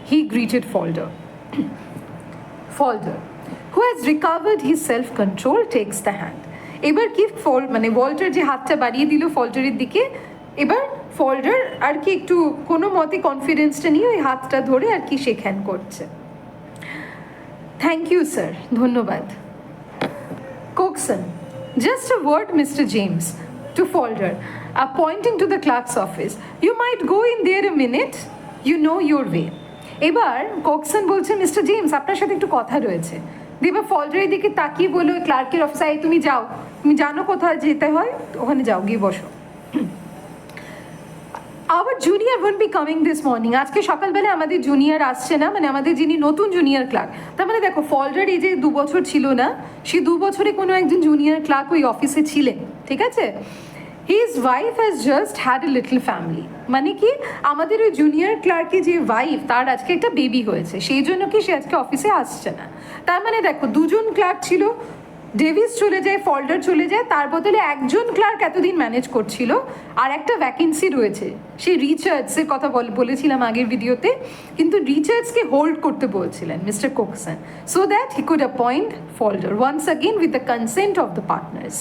he greeted Falder. Falder, who has recovered his self-control, takes the hand. এবার কি মানে ওয়াল্টার যে হাতটা বাড়িয়ে দিল ফল্ডারের দিকে, এবার ফল্ডার আর কি একটু কোনো মতে কনফিডেন্সটা নিয়ে ওই হাতটা ধরে আর কি শেক হ্যান্ড করছে। থ্যাংক ইউ স্যার, ধন্যবাদ। Cokeson, just a word mister James to Falder, pointing to the clerk's office. You might go in there a minute, you know your way. এবার কোকসন বলছে, মিস্টার জেমস আপনার সাথে একটু কথা রয়েছে। এবার ফল্ডারের দিকে তাকিয়ে বলল, ক্লার্কের অফিসে, তুমি যাও, তুমি জানো কোথায় যেতে হয়, ওখানে যাও, গিয়ে বসো। Our junior won't be coming this morning, আজকে সকালবেলা আমাদের জুনিয়র আসছে না, মানে আমাদের যিনি নতুন জুনিয়র ক্লার্ক। তার মানে দেখো ফল্ডার এই যে 2 বছর ছিল না, সেই 2 বছরে কোনো একজন জুনিয়র ক্লার্ক ওই অফিসে ছিলেন, ঠিক আছে। His wife has just had a little family, মানে কি আমাদের ওই জুনিয়র ক্লার্কের যে ওয়াইফ, তার আজকে একটা বেবি হয়েছে, সেই জন্য কি সে আজকে অফিসে আসছে না। তার মানে দেখো 2জন ক্লার্ক ছিল, ডেভিস চলে যায়, ফল্ডার চলে যায়, তার বদলে একজন ক্লার্ক এতদিন ম্যানেজ করছিল, আর একটা ভ্যাকেন্সি রয়েছে, সেই রিচার্ডসের কথা বলেছিলাম আগের ভিডিওতে, কিন্তু রিচার্ডসকে হোল্ড করতে বলছিলেন mister Cokeson, so that he could appoint Falder once again with the consent of the partners.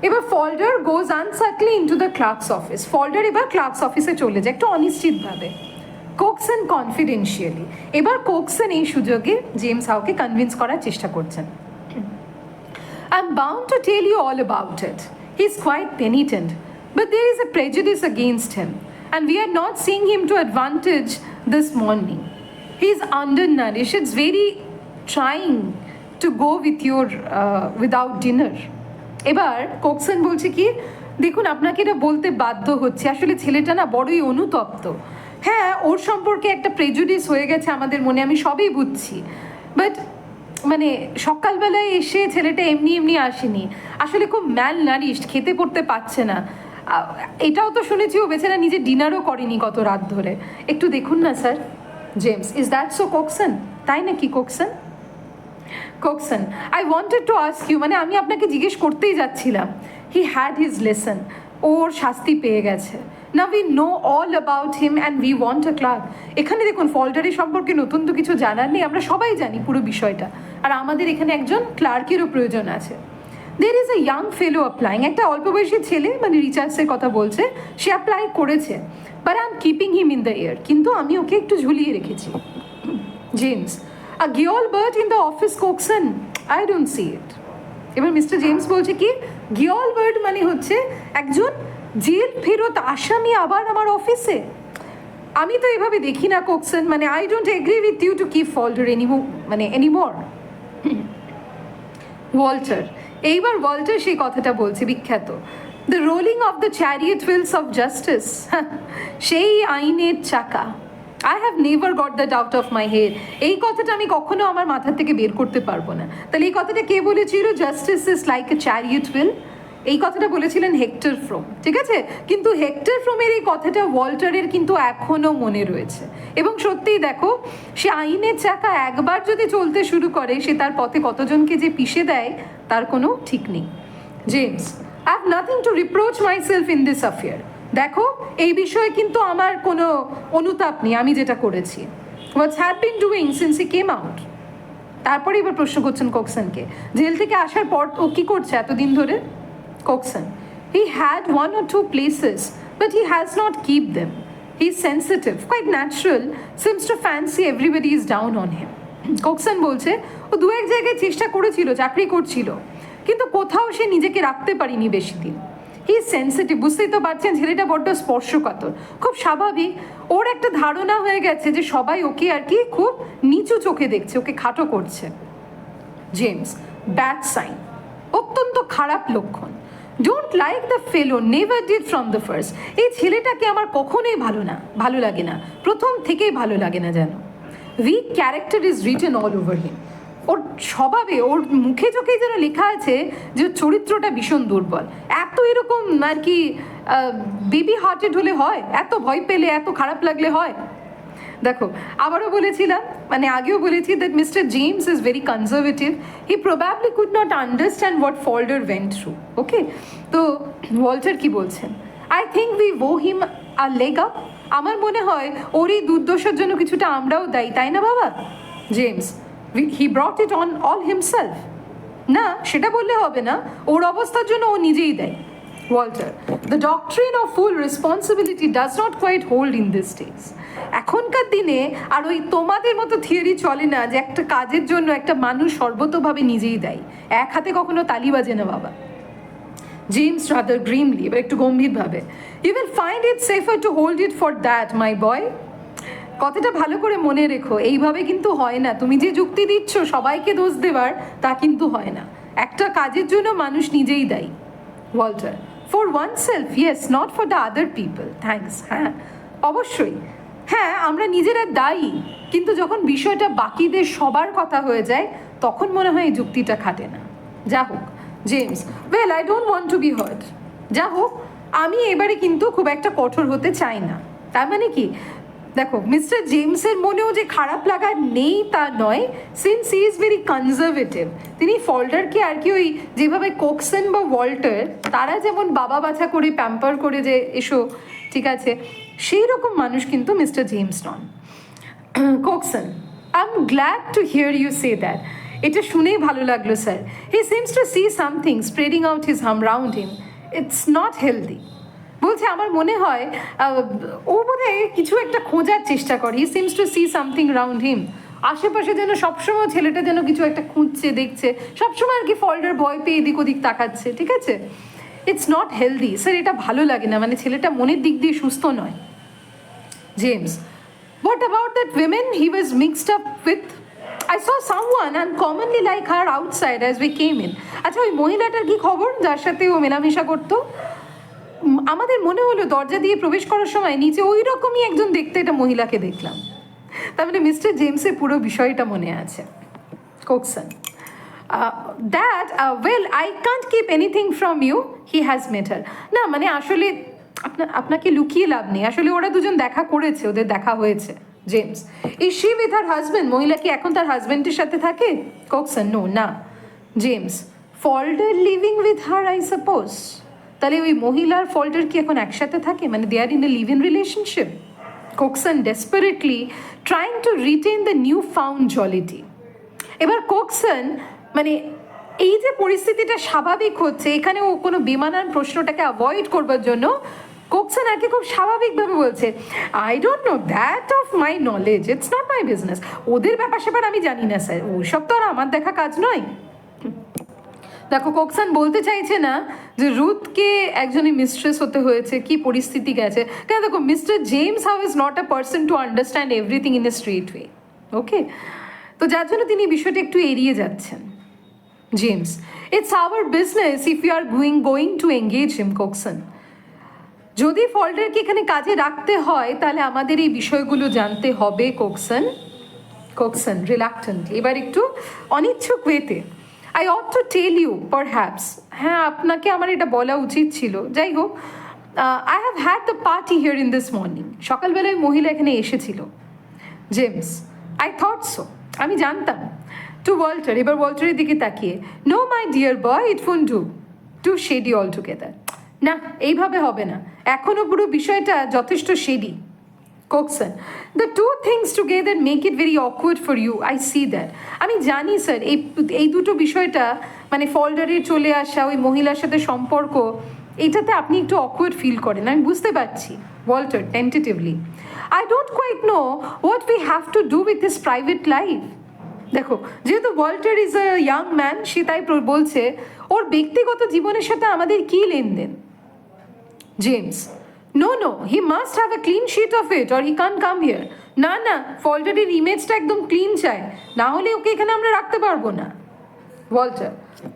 এবার Falder goes uncertainly into the clerks office. Falder এবার ক্লার্কস অফিসে চলে যায় একটু অনিশ্চিতভাবে, কোকসন কনফিডেন্সিয়ালি। এবার কোকসন এই সুযোগে জেমস হাউকে কনভিন্স করার চেষ্টা করছেন। I'm bound to tell you all about it. He's quite penitent, but there is a prejudice against him, and we are not seeing him to advantage this morning. He's undernourished. It's very trying to go with your without dinner. এবার Cokeson বলছে কি, দেখুন আপনাকে এটা বলতে বাধ্য হচ্ছে, আসলে ছেলেটা না বড়ই অনুতপ্ত। হ্যাঁ, ওর সম্পর্কে একটা প্রেজুডিস হয়ে গেছে আমাদের মনে, আমি সবই বুঝছি, বাট মানে সকালবেলায় এসে ছেলেটা এমনি এমনি আসেনি, আসলে খুব ম্যাল নারিশড, খেতে পড়তে পারছে না। এটাও তো শুনেছি ও বেচারা নিজে ডিনারও করেনি কত রাত ধরে, একটু দেখুন না sir. James, is that so Cokeson? তাই নাকি Cokeson? Cokeson, I wanted to ask you, মানে আমি আপনাকে জিজ্ঞেস করতেই যাচ্ছিলাম। হি হ্যাড হিজ লেসন, ওর শাস্তি পেয়ে গেছে। Now we know all about him and we want a clerk. এখানে দেখুন ফল্ডারের সম্পর্কে নতুন তো কিছু জানার নেই, আমরা সবাই জানি পুরো বিষয়টা, আর আমাদের এখানে একজন ক্লার্কেরও প্রয়োজন আছে। There is a young fellow applying, একটা অল্প বয়সী ছেলে, মানে রিচার্ডসের কথা বলছে, সে অ্যাপ্লাই করেছে, but I'm keeping him in the air, কিন্তু আমি ওকে একটু ঝুলিয়ে রেখেছি। James, a girl bird in the office, Coxon? I don't see it. এবার মিস্টার জেমস বলছে কি, গিয়ল বার্ড মানে হচ্ছে একজন জেল ফেরত আসামি আবার আমার অফিসে? আমি তো এভাবে দেখি না কোকসন, মানে I don't agree with you to keep Falder anymore. Walter, এইবার ওয়াল্টার সেই কথাটা বলছে বিখ্যাত, the rolling of the chariot wheels of justice, সেই আইনের চাকা। I have never got that out of my head. এই কথাটা আমি কখনো আমার মাথা থেকে বের করতে পারবো না। তাহলে এই কথাটা কে বলেছিল, justice is like a chariot wheel? এই কথাটা বলেছিলেন হেক্টর ফ্রোম, ঠিক আছে? কিন্তু হেক্টর ফ্রোমের এই কথাটা ওয়াল্টারের কিন্তু এখনও মনে রয়েছে, এবং সত্যিই দেখো, সে আইনের চাকা একবার যদি চলতে শুরু করে, সে তার পথে কতজনকে যে পিষে দেয় তার কোনো ঠিক নেই। James, I have nothing to reproach my self in this affair. দেখো, এই বিষয়ে কিন্তু আমার কোনো অনুতাপ নেই, আমি যেটা করেছি। What's have been doing since he came out? তারপরে এবার প্রশ্ন করছেন কোকসনকে, জেল থেকে আসার পর ও কী করছে এতদিন ধরে? Coxon, he had one or two places, but he has not kept them. He's sensitive, quite natural, seems to fancy everybody is down on him. Coxon বলছে, ও দু এক জায়গায় চেষ্টা করেছিল, চাকরি করছিল, কিন্তু কোথাও সে নিজেকে রাখতে পারিনি বেশি দিন। হি সেন্সিটিভ, বুঝতেই তো পারছেন ছেলেটা বড্ড স্পর্শকাতর, খুব স্বাভাবিক। ওর একটা ধারণা হয়ে গেছে যে সবাই ওকে আর কি খুব নিচু চোখে দেখছে, ওকে খাটো করছে। জেমস, ব্যাড সাইন, অত্যন্ত খারাপ লক্ষণ। Don't like the fellow, never did from the first. এই ছেলেটাকে আমার কখনোই ভালো লাগে না, প্রথম থেকেই ভালো লাগে না যেন। Weak character is written all over him. ওর স্বভাবে, ওর মুখে চোখেই যেন লেখা আছে যে ওর চরিত্রটা ভীষণ দুর্বল। এত এরকম আর কি বেবি হার্টেড হলে হয়? এত ভয় পেলে, এত খারাপ লাগলে হয়? দেখো, আবারও বলেছিলাম, মানে আগেও বলেছি, that mister James is very conservative. He probably could not understand what Falder went through. Okay, তো ওয়াল্টার কি বলছেন, I think we owe him a leg up. আমার মনে হয় ওর এই দুর্দশার জন্য কিছুটা আমরাও দায়ী, তাই না বাবা? James, he ব্রট it on all himself. না, সেটা বললে হবে না, ওর অবস্থার জন্য ও নিজেই দেয়। Walter, the doctrine of full responsibility does not quite hold in this days. এখনকার দিনে আর ওই তোমাদের মতো থিওরি চলে না যে একটা কাজের জন্য একটা মানুষ সর্বতোভাবে নিজেই দেয়। এক হাতে কখনো তালি বাজে না বাবা। জেমস রাদার গ্রিমলি, এবার একটু গম্ভীরভাবে, you will find it safer to hold it for that my boy. কথাটা ভালো করে মনে রেখো, এইভাবে কিন্তু হয় না। তুমি যে যুক্তি দিচ্ছ সবাইকে দোষ দেবার, তা কিন্তু হয় না। একটা কাজের জন্য মানুষ নিজেই দায়ী। Walter, for one self, yes, not for the other people. Thanks. হ্যাঁ, অবশ্যই, হ্যাঁ, আমরা নিজেরা দায়ী, কিন্তু যখন বিষয়টা বাকিদের সবার কথা হয়ে যায়, তখন মনে হয় এই যুক্তিটা খাটে না। যা হোক James, well, I don't want to be hurt. যা হোক, আমি এবারে কিন্তু খুব একটা কঠোর হতে চাই না। তার মানে কি, দেখো মিস্টার জেমসের মনেও যে খারাপ লাগা নেই তা নয়, since he is very conservative. তিনি ফল্ডারকে আর কি ওই যেভাবে কোকসন বা ওয়াল্টার তারা যেমন বাবা বাছা করে প্যাম্পার করে যে এসো ঠিক আছে, সেই রকম মানুষ কিন্তু মিস্টার জেমস নন। Cokeson, I am glad to hear you say that. এটা শুনেই ভালো লাগলো sir. He seems to see something spreading out his hum round him, it's not healthy. বলছে আমার মনে হয় ও বোধহয় কিছু একটা খোঁজার চেষ্টা করে। He seems to see something round him, আশেপাশে যেন সবসময় ছেলেটা যেন কিছু একটা খুঁজছে দেখছে, সবসময় আর কি ফল্ডার ভয় পেয়ে এদিক ওদিক তাকাচ্ছে, ঠিক আছে? ইটস নট হেলদি স্যার, এটা ভালো লাগে না, মানে ছেলেটা মনের দিক দিয়ে সুস্থ নয়। James, what about that woman he was mixed up with? I saw someone uncommonly like her outside as we came in. আচ্ছা ওই মহিলাটার কি খবর যার সাথে ও মেলামেশা করতো? আমাদের মনে হলো দরজা দিয়ে প্রবেশ করার সময় নিচে ওই রকমই একজন দেখতে একটা মহিলাকে দেখলাম। তার মানে মিস্টার জেমসের পুরো বিষয়টা মনে আছে। Cokeson, that well I can't keep anything from you, he has met her. না মানে আসলে আপনাকে লুকিয়ে লাভ নেই, আসলে ওরা দুজন দেখা করেছে, ওদের দেখা হয়েছে। James, is she with her husband? মহিলা কি এখন তার হাজব্যান্ডের সাথে থাকে? কোকসন, নো না। James, Falder living with her I suppose? তাহলে ওই মহিলার ফল্ডার কি এখন একসাথে থাকে, মানে they are in a live in relationship? Cokeson, desperately trying to retain the new found jollity. এবার কোকসন মানে এই যে পরিস্থিতিটা স্বাভাবিক হচ্ছে, এখানে ও কোনো বেমানান প্রশ্নটাকে অ্যাভয়েড করবার জন্য কোকসন আর কি খুব স্বাভাবিকভাবে বলছে, I don't know that of my knowledge, it's not my business. ওদের ব্যাপার স্যাপার আমি জানি না স্যার, ওইসব তো আর আমার দেখা কাজ নয়। দেখো কোকসন বলতে চাইছে না যে রুথকে একজনই মিস্ট্রেস হতে হয়েছে, কি পরিস্থিতি গেছে। কেন দেখো mister James how is not a person to understand everything in a straight way, okay? তো যার জন্য তিনি বিষয়টা একটু এড়িয়ে যাচ্ছেন। James, it's our business if you are going to engage him. Cokeson, যদি ফল্ডারকে এখানে কাজে রাখতে হয় তাহলে আমাদের এই বিষয়গুলো জানতে হবে কোকসন। কোকসন রিলাক্টেন্টলি, এবার একটু অনিচ্ছুক ওয়েতে, I ought to tell you perhaps. হ্যাঁ আপনাকে আমার এটা বলা উচিত ছিল, যাই হোক। I have had the party here in this morning. সকালবেলায় মহিলা এখানে এসেছিল। জেমস, আই থট সো, আমি জানতাম। টু ওয়াল্টার, এবার ওয়াল্টারের দিকে তাকিয়ে, no my dear boy, it won't do too shady altogether. না এইভাবে হবে না, এখনও পুরো বিষয়টা যথেষ্ট shady. Cokeson, the two things together make it very awkward for you, I see that. আমি জানি স্যার এই দুটো বিষয়টা মানে ফল্ডারের চলে আসা, ওই মহিলার সাথে সম্পর্ক, এইটাতে আপনি একটু অকওয়ার্ড ফিল করেন, আমি বুঝতে পারছি। Walter tentatively, I don't quite know what we have to do with his private life. দেখো যেহেতু Walter is a young man, সে তাই বলছে ওর ব্যক্তিগত জীবনের সাথে আমাদের কী লেনদেন। James, no no, he must have a clean sheet of it or he can come here. না না, ফল্ডারের ইমেজটা একদম ক্লিন চাই, না হলে ওকে এখানে আমরা রাখতে পারবো না। ওয়াল্টার,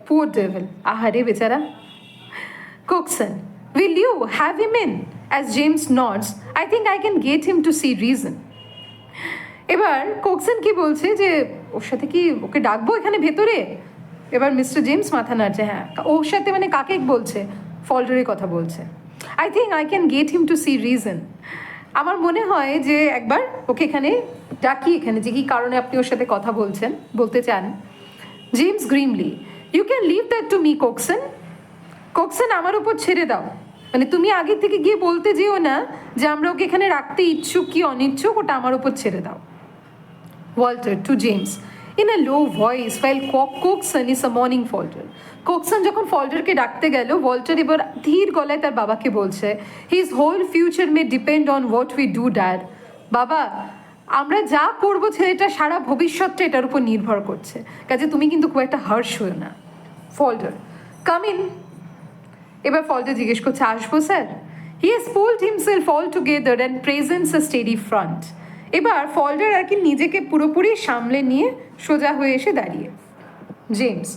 পুয়ার ডেভিল, আহারে বেচারা। Cokeson, will you have him in? As James nods, I think I can get him to see reason. এবার কোকসন কি বলছে যে ওর সাথে কি ওকে ডাকবো এখানে ভেতরে? এবার মিস্টার জেমস মাথা নাড়ছে, হ্যাঁ ওর সাথে মানে কাকে বলছে? ফল্ডারের কথা বলছে। I think I can get him to see reason. আমার মনে হয় যে একবার ওকে এখানে ডাকি, এখানে যে কী কারণে আপনি ওর সাথে কথা বলতে চান। James grimly, you can leave that to me Cokeson. Cokeson, আমার উপর ছেড়ে দাও, মানে তুমি আগে থেকে গিয়ে বলতে যেও না যে আমরা ওকে এখানে রাখতে ইচ্ছুক কি অনিচ্ছুক, ওটা আমার উপর ছেড়ে দাও। Walter to James in a low voice while Cokeson is a morning Falder. Cokeson যখন ফল্ডারকে ডাকতে গেল, ওয়াল্টার এবার ধীর গলায় তার বাবাকে বলছে, his whole future may depend on what we do dad. বাবা আমরা যা করবো ছেলেটা সারা ভবিষ্যৎটা এটার উপর নির্ভর করছে, কাজে তুমি কিন্তু খুব একটা হার্শ হও না। ফল্ডার, কাম ইন। এবার ফল্ডার জিজ্ঞেস করছে, আসবো sir? He has pulled himself all together and presents a steady front. এবার ফল্ডার আর কি নিজেকে পুরোপুরি সামলে নিয়ে সোজা হয়ে এসে দাঁড়িয়ে। James,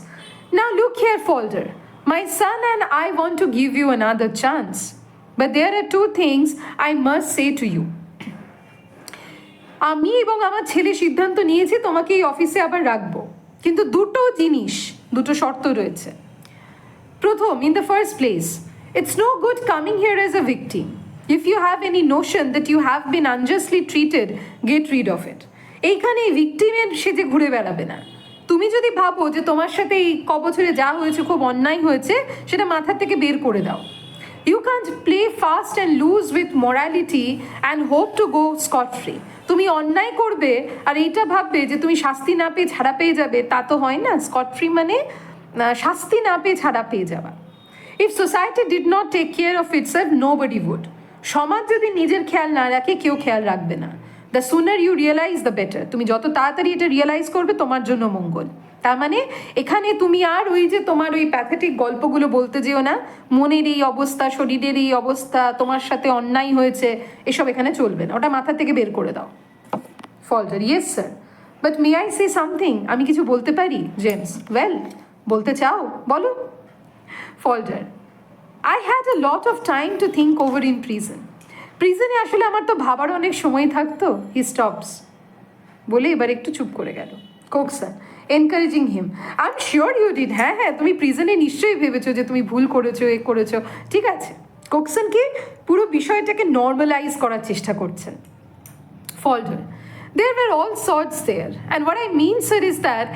now look here Falder, my son and I want to give you another chance, but there are two things I must say to you. আমি এবং আমার ছেলে সিদ্ধান্ত নিয়েছি তোমাকে এই অফিসে আবার রাখবো, কিন্তু দুটো শর্ত রয়েছে। প্রথম, in the first place, it's no good coming here as a victim. If you have any notion that you have been unjustly treated, get rid of it. এইখানে ভিকটিমের সেজে ঘুরে বেড়াবে না। তুমি যদি ভাবো যে তোমার সাথে এই কবছরে যা হয়েছে খুব অন্যায় হয়েছে, সেটা মাথা থেকে বের করে দাও। You can't play fast and loose with morality and hope to go scot free. তুমি অন্যায় করবে আর এইটা ভাববে যে তুমি শাস্তি না পেয়ে ছাড়া পেয়ে যাবে, তা তো হয় না। স্কট ফ্রি মানে শাস্তি না পেয়ে ছাড়া পেয়ে যাওয়া। If society did not take care of itself, nobody would. সমাজ যদি নিজের খেয়াল না রাখে, কেউ খেয়াল রাখবে না। The sooner you realise the better. তুমি যত তাড়াতাড়ি এটা রিয়েলাইজ করবে, তোমার জন্য মঙ্গল। তার মানে এখানে তুমি আর ওই যে তোমার ওই প্যাথেটিক গল্পগুলো বলতে যেও না, মনের এই অবস্থা, শরীরের এই অবস্থা, তোমার সাথে অন্যায় হয়েছে, এসব এখানে চলবে না। ওটা মাথা থেকে বের করে দাও। Falder, yes sir, but may I say something? আমি কিছু বলতে পারি? জেমস, ওয়েল, বলতে চাও, বলো। ফল্ডার, I had a lot of time to think over in prison. প্রিজনে আসলে আমার তো ভাবার অনেক সময় থাকতো। হি স্টপস, বলে এবার একটু চুপ করে গেল। Cokeson, encouraging him, I am sure you did. হ্যাঁ হ্যাঁ, তুমি প্রিজনে নিশ্চয়ই ভেবেছো যে তুমি ভুল করেছো, এ করেছো, ঠিক আছে। কোকসানকে পুরো বিষয়টাকে নর্মালাইজ করার চেষ্টা করছেন। Falder, there were all sorts there. And what I mean, sir, is that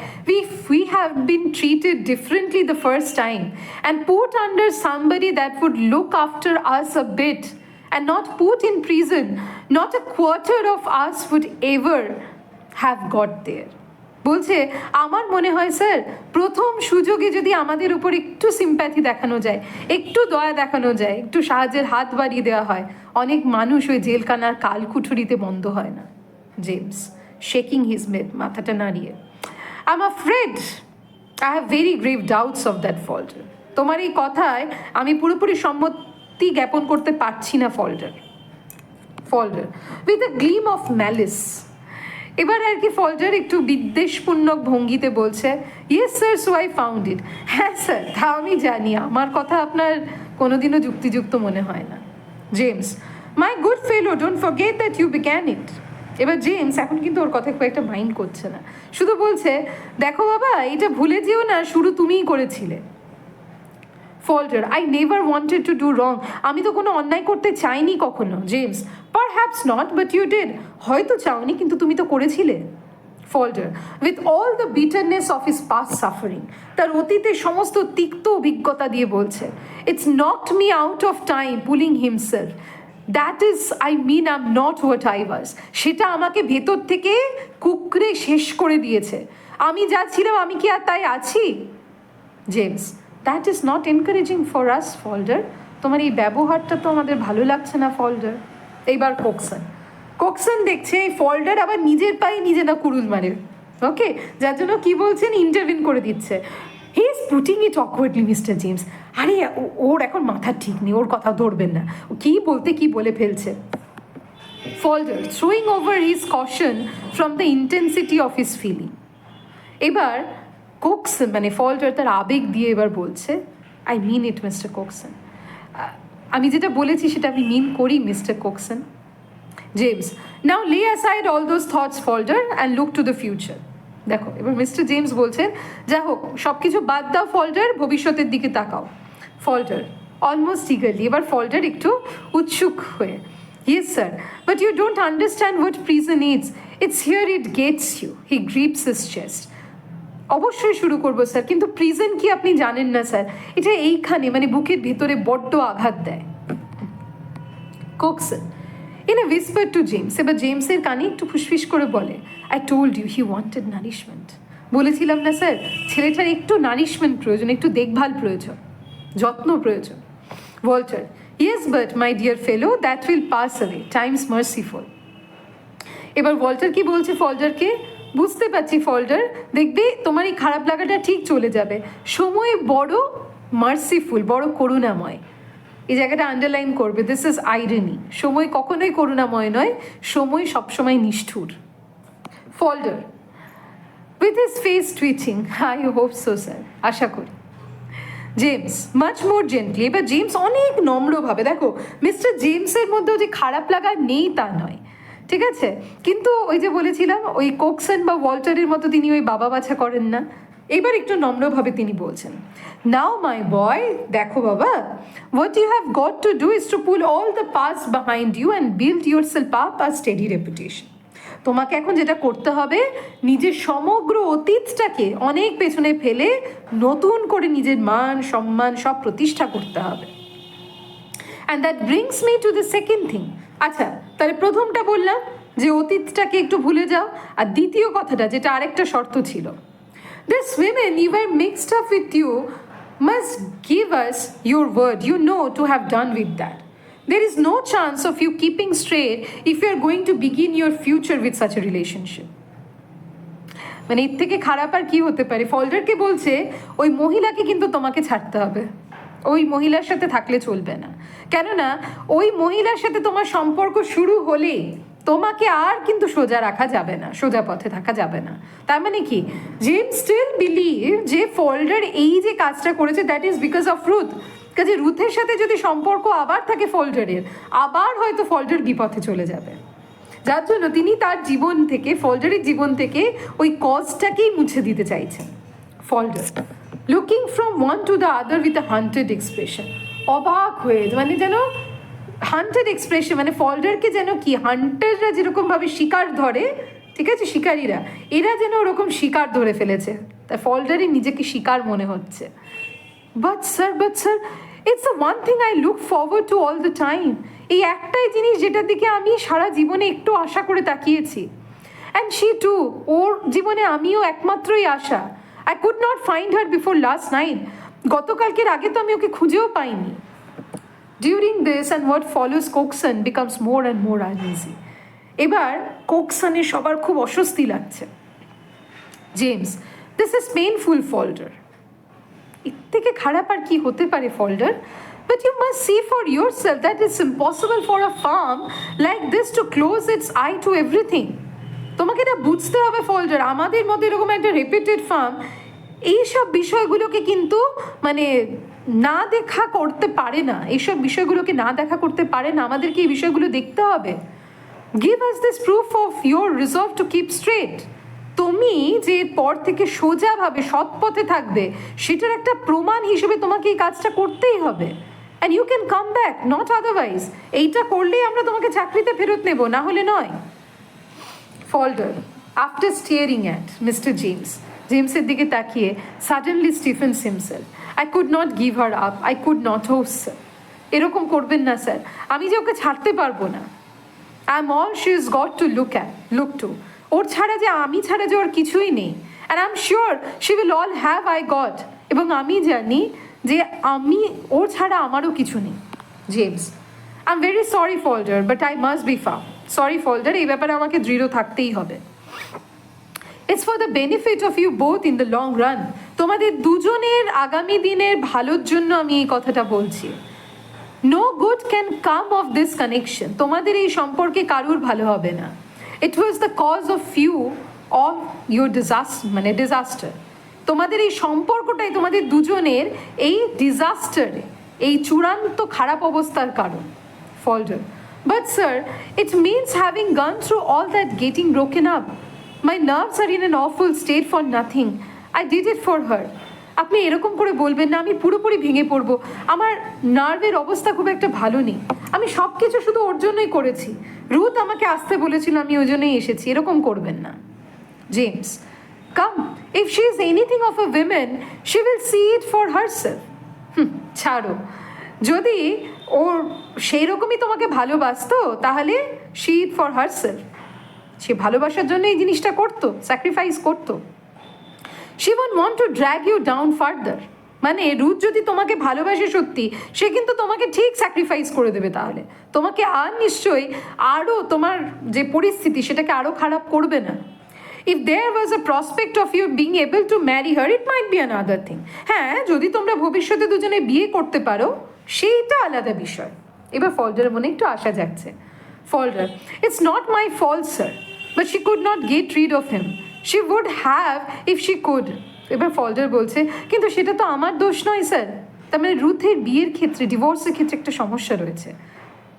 we have been treated differently the first time and put under somebody that would look after us a bit and not put in prison, not a quarter of us would ever have got there. বলছে, আমার মনে হয় sir, প্রথম সুযোগে যদি আমাদের উপর একটু সিম্প্যাথি দেখানো যায়, একটু দয়া দেখানো যায়, একটু সাহায্যের হাত বাড়িয়ে দেওয়া হয়, অনেক মানুষ ওই জেলখানার কালকুঠুরিতে বন্ধ হয় না। জেমস, শেকিং হিজ হেড, মাথাটা নাড়িয়ে, I am afraid I have very grave doubts of that Falder. তোমার এই কথায় আমি পুরোপুরি সম্মতি জ্ঞাপন করতে পারছি না। Falder, with a gleam of malice. এবার আর কি ফল্ডার একটু বিদ্বেষপূর্ণ ভঙ্গিতে বলছে, yes sir, so I found it. হ্যাঁ স্যার, তা আমি জানি, আমার কথা আপনার কোনোদিনও যুক্তিযুক্ত মনে হয় না। James, my good fellow, don't forget that you began it. এবার জেমস এখন কিন্তু ওর কথা খুব একটা মাইন্ড করছে না, শুধু বলছে, দেখো বাবা, এটা ভুলে যেও না, শুরু তুমিই করেছিলে। Falder, I never wanted to do wrong. আমি তো কোনো অন্যায় করতে চাইনি কখনো। James, perhaps not, but you did. হয়তো চাওনি, কিন্তু তুমি তো করেছিলে। Falder, with all the bitterness of his past suffering. তার অতীতের সমস্ত তিক্ত অভিজ্ঞতা দিয়ে বলছে, it's knocked me out of time pulling himself. That is, I mean, I am not what I was. সেটা আমাকে ভেতর থেকে কুকড়ে শেষ করে দিয়েছে। আমি যা ছিলাম, আমি কি আর তাই আছি? James, that is not encouraging for us, Falder. তোমার এই ব্যবহারটা তো আমাদের ভালো লাগছে না, ফল্ডার। এইবার কোকসান দেখছে এই ফল্ডার আবার নিজের পায়ে নিজে না কুড়ুল মারে, ওকে, যার জন্য কি বলছেন, ইন্টারভিন করে দিচ্ছে। He is putting it awkwardly, mister James. আরে ওর এখন মাথা ঠিক নেই, ওর কথা ধরবেন না, ও কী বলতে কী বলে ফেলছে। Falder, throwing over his caution from the intensity of his feeling. এবার কোকসন মানে ফল্ডার তার আবেগ দিয়ে এবার বলছে, আই মিন ইট মিস্টার কোকসন। আমি যেটা বলেছি সেটা আমি মিন করি, mister কোকসন। James, now lay aside all those thoughts, Falder, and look to the future. দেখো, এবার মিস্টার জেমস বলছেন, যা হোক, সব কিছু বাদ দাও ফল্ডার, ভবিষ্যতের দিকে তাকাও। Falder, almost eagerly. এবার ফল্ডার একটু উৎসুক হয়ে, yes sir, but you don't understand what prison is. It's here, it gets you. He grips his chest. অবশ্যই শুরু করবো স্যার, কিন্তু প্রিজন কি আপনি জানেন না স্যার, এটা এইখানে মানে বুকের ভেতরে বড্ড আঘাত দেয়। Cokeson, in a whisper to James. এবার জেমসের কানে একটু ফুসফিস করে বলে, I told you he wanted nourishment. বলেছিলাম না স্যার, ছেলেটার একটু নারিশমেন্ট প্রয়োজন, একটু দেখভাল প্রয়োজন, যত্ন প্রয়োজন। Walter, yes but my dear fellow, that will pass away, Times merciful. এবার ওয়াল্টার কি বলছে ফল্ডারকে, বুঝতে পারছি ফল্ডার, দেখবি তোমার এই খারাপ লাগাটা ঠিক চলে যাবে, সময় বড় মার্সিফুল, বড় করুণাময়। এই জায়গাটা আন্ডারলাইন করবে, দিস ইজ আইরনি। সময় কখনোই করুণাময় নয়, সময় সবসময় নিষ্ঠুর। Falder, with his face twitching, I hope so sir, আশা করি। James, much more gently. এবার জেমস অনেক নম্রভাবে, দেখো মিস্টার জেমসের মধ্যেও যে খারাপ লাগা নেই তা নয়, ঠিক আছে, কিন্তু ওই যে বলেছিলাম, ওই কোকসন বা ওয়াল্টারের মতো তিনি ওই বাবা বাছা করেন না, এবার একটু নম্রভাবে তিনি বলছেন, নাও মাই বয়, দেখো বাবা, what you have got to do is to pull all the past behind you and build yourself up a steady reputation. তোমাকে এখন যেটা করতে হবে, নিজের সমগ্র অতীতটাকে অনেক পেছনে ফেলে নতুন করে নিজের মান সম্মান সব প্রতিষ্ঠা করতে হবে। And that brings me to the second thing. আচ্ছা, তাহলে প্রথমটা বললাম যে অতীতটাকে একটু ভুলে যাও, আর দ্বিতীয় কথাটা যেটা আরেকটা শর্ত ছিল, this women you were mixed up with you must give us your word, you know, to have done with that. There is no chance of you keeping straight if you are going to begin your future with such a relationship. মানে এর থেকে খারাপ আর কি হতে পারে? ফল্ডারকে বলছে ওই মহিলাকে কিন্তু তোমাকে ছাড়তে হবে, ওই মহিলার সাথে থাকলে চলবে না, কেননা ওই মহিলার সাথে তোমার সম্পর্ক শুরু হলে তোমাকে আর কিন্তু সোজা রাখা যাবে না, সোজা পথে থাকা যাবে না। তার মানে কি, জেমস স্টিল বিলিভ যে ফল্ডার এই যে কাজটা করেছে that is because of Ruth. কাজে রুথের সাথে যদি সম্পর্ক আবার থাকে ফল্ডারের, আবার হয়তো ফল্ডার বিপথে চলে যাবে, যার জন্য তিনি তার জীবন থেকে, ফল্ডারের জীবন থেকে ওই কজটাকেই মুছে দিতে চাইছেন। Falder looking from one to the other with a hunted expression, অবাক হয়ে, মানে যেন হান্টেড এক্সপ্রেশন, মানে ফল্ডারকে যেন কি, হান্টাররা যেরকমভাবে শিকার ধরে, ঠিক আছে, শিকারীরা, এরা যেন ওরকম শিকার ধরে ফেলেছে, তাই ফল্ডারই নিজেকে শিকার মনে হচ্ছে। But sir it's the one thing I look forward to all the time, এই একটাই জিনিস যেটার দিকে আমি সারা জীবনে একটু আশা করে তাকিয়েছি। অ্যান্ড শি টু, ওর জীবনে আমিও একমাত্রই আশা। I could not find her before last night, গতকালকের আগে তো আমি ওকে খুঁজেও পাইনি। During this and what follows, Coxon becomes more and more uneasy. এবার কোকসনের সবার খুব অস্বস্তি লাগছে। James, this is painful, Falder. এর থেকে খারাপ আর কি হতে পারে ফল্ডার? But you must see for yourself that it's impossible for a firm like this to close its eye to everything. তোমাকে এটা বুঝতে হবে ফল্ডার, আমাদের মতো এরকম একটা রেপুটেড ফার্ম এইসব বিষয়গুলোকে কিন্তু মানে না দেখা করতে পারে না, এইসব বিষয়গুলোকে না দেখা করতে পারে না, আমাদেরকে এই বিষয়গুলো দেখতে হবে। Give us this proof of your resolve to keep straight, তুমি যে পর থেকে সোজাভাবে সৎ পথে থাকবে সেটার একটা প্রমাণ হিসেবে তোমাকে এই কাজটা করতেই হবে। And you can come back, not otherwise. এইটা করলেই আমরা তোমাকে চাকরিতে ফেরত নেব, না হলে নয়। Falder after staring at mister James, জেমসের দিকে তাকিয়ে suddenly stiffens himself, I could not give her up, I could not hoss sir. এরকম করবেন না স্যার, আমি যে ওকে ছাড়তে পারবো না। I am all she is got to look to, ওর ছাড়া যে আমি ছাড়া যে ওর কিছুই নেই। And I am sure she will all have I got, এবং আমি জানি যে আমি ওর ছাড়া আমারও কিছু নেই। James, I am very sorry Falder, but I must be firm. Sorry Falder, এই ব্যাপারে আমাকে দৃঢ় থাকতেই হবে। It's for the benefit of you both in the long run, তোমাদের দুজনের আগামী দিনের ভালোর জন্য আমি এই কথাটা বলছি। No good can come of this connection, তোমাদের এই সম্পর্কে কারুর ভালো হবে না। It was the cause of you of your disaster, তোমাদের এই সম্পর্কটাই তোমাদের দুজনের এই ডিজাস্টারে, এই চূড়ান্ত খারাপ অবস্থার কারণ। Falder, but sir it means having gone through all that getting broken up, my nerves are in an awful state for nothing, I did it for her. আপনি এরকম করে বলবেন না, আমি পুরোপুরি ভেঙে পড়বো, আমার নার্ভের অবস্থা খুব একটা ভালো নেই, আমি সব কিছু শুধু ওর জন্যই করেছি, রুথ আমাকে আসতে বলেছিল, আমি ওই জন্যই এসেছি, এরকম করবেন না। James, come, if she is anything of a women she will see it for herself. ছাড়ো, যদি ওর সেই রকমই তোমাকে ভালোবাসতো তাহলে শি ইট ফর হারসেলফ, সে ভালোবাসার জন্য এই জিনিসটা করতো, স্যাক্রিফাইস করতো। She want want to drag you down further, মানে রুথ যদি তোমাকে ভালোবাসে সত্যি, সে কিন্তু তোমাকে ঠিক স্যাক্রিফাইস করে দেবে, তাহলে তোমাকে আর নিশ্চয়ই আরও তোমার যে পরিস্থিতি সেটাকে আরও খারাপ করবে না। If there was a prospect of you being able to marry her, it might be another thing. হ্যাঁ, যদি তোমরা ভবিষ্যতে দুজনে বিয়ে করতে পারো সেইটা আলাদা বিষয়। এবার ফল্ডারের মনে একটু আশা যাচ্ছে। Falder, it's not my fault sir, but she could not get rid of him, she would have if she could. এবার ফল্ডার বলছে, কিন্তু সেটা তো আমার দোষ নয় স্যার। তার মানে রুথের বিয়ের ক্ষেত্রে, ডিভোর্সের ক্ষেত্রে একটা সমস্যা রয়েছে।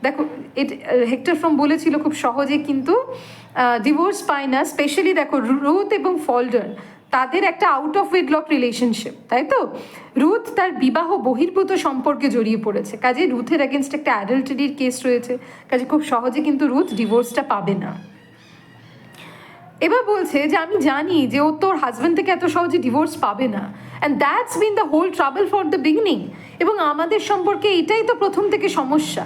দেখো, হেক্টর ফ্রম বলেছিল খুব সহজে কিন্তু ডিভোর্স পায় না। স্পেশালি দেখো রুথ এবং ফল্ডার তাদের একটা আউট অফ ওয়েডলক রিলেশনশিপ, তাই তো? রুথ তার বিবাহ বহির্ভূত সম্পর্কে জড়িয়ে পড়েছে, কাজে রুথের এগেনস্ট একটা অ্যাডাল্টারির কেস রয়েছে, কাজে খুব সহজে কিন্তু রুথ ডিভোর্সটা পাবে না। এবার বলছে যে আমি জানি যে ও তোর হাজব্যান্ড থেকে এত সহজে ডিভোর্স পাবে না, and that's been the whole trouble for the beginning, এবং আমাদের সম্পর্কে এটাই তো প্রথম থেকে সমস্যা।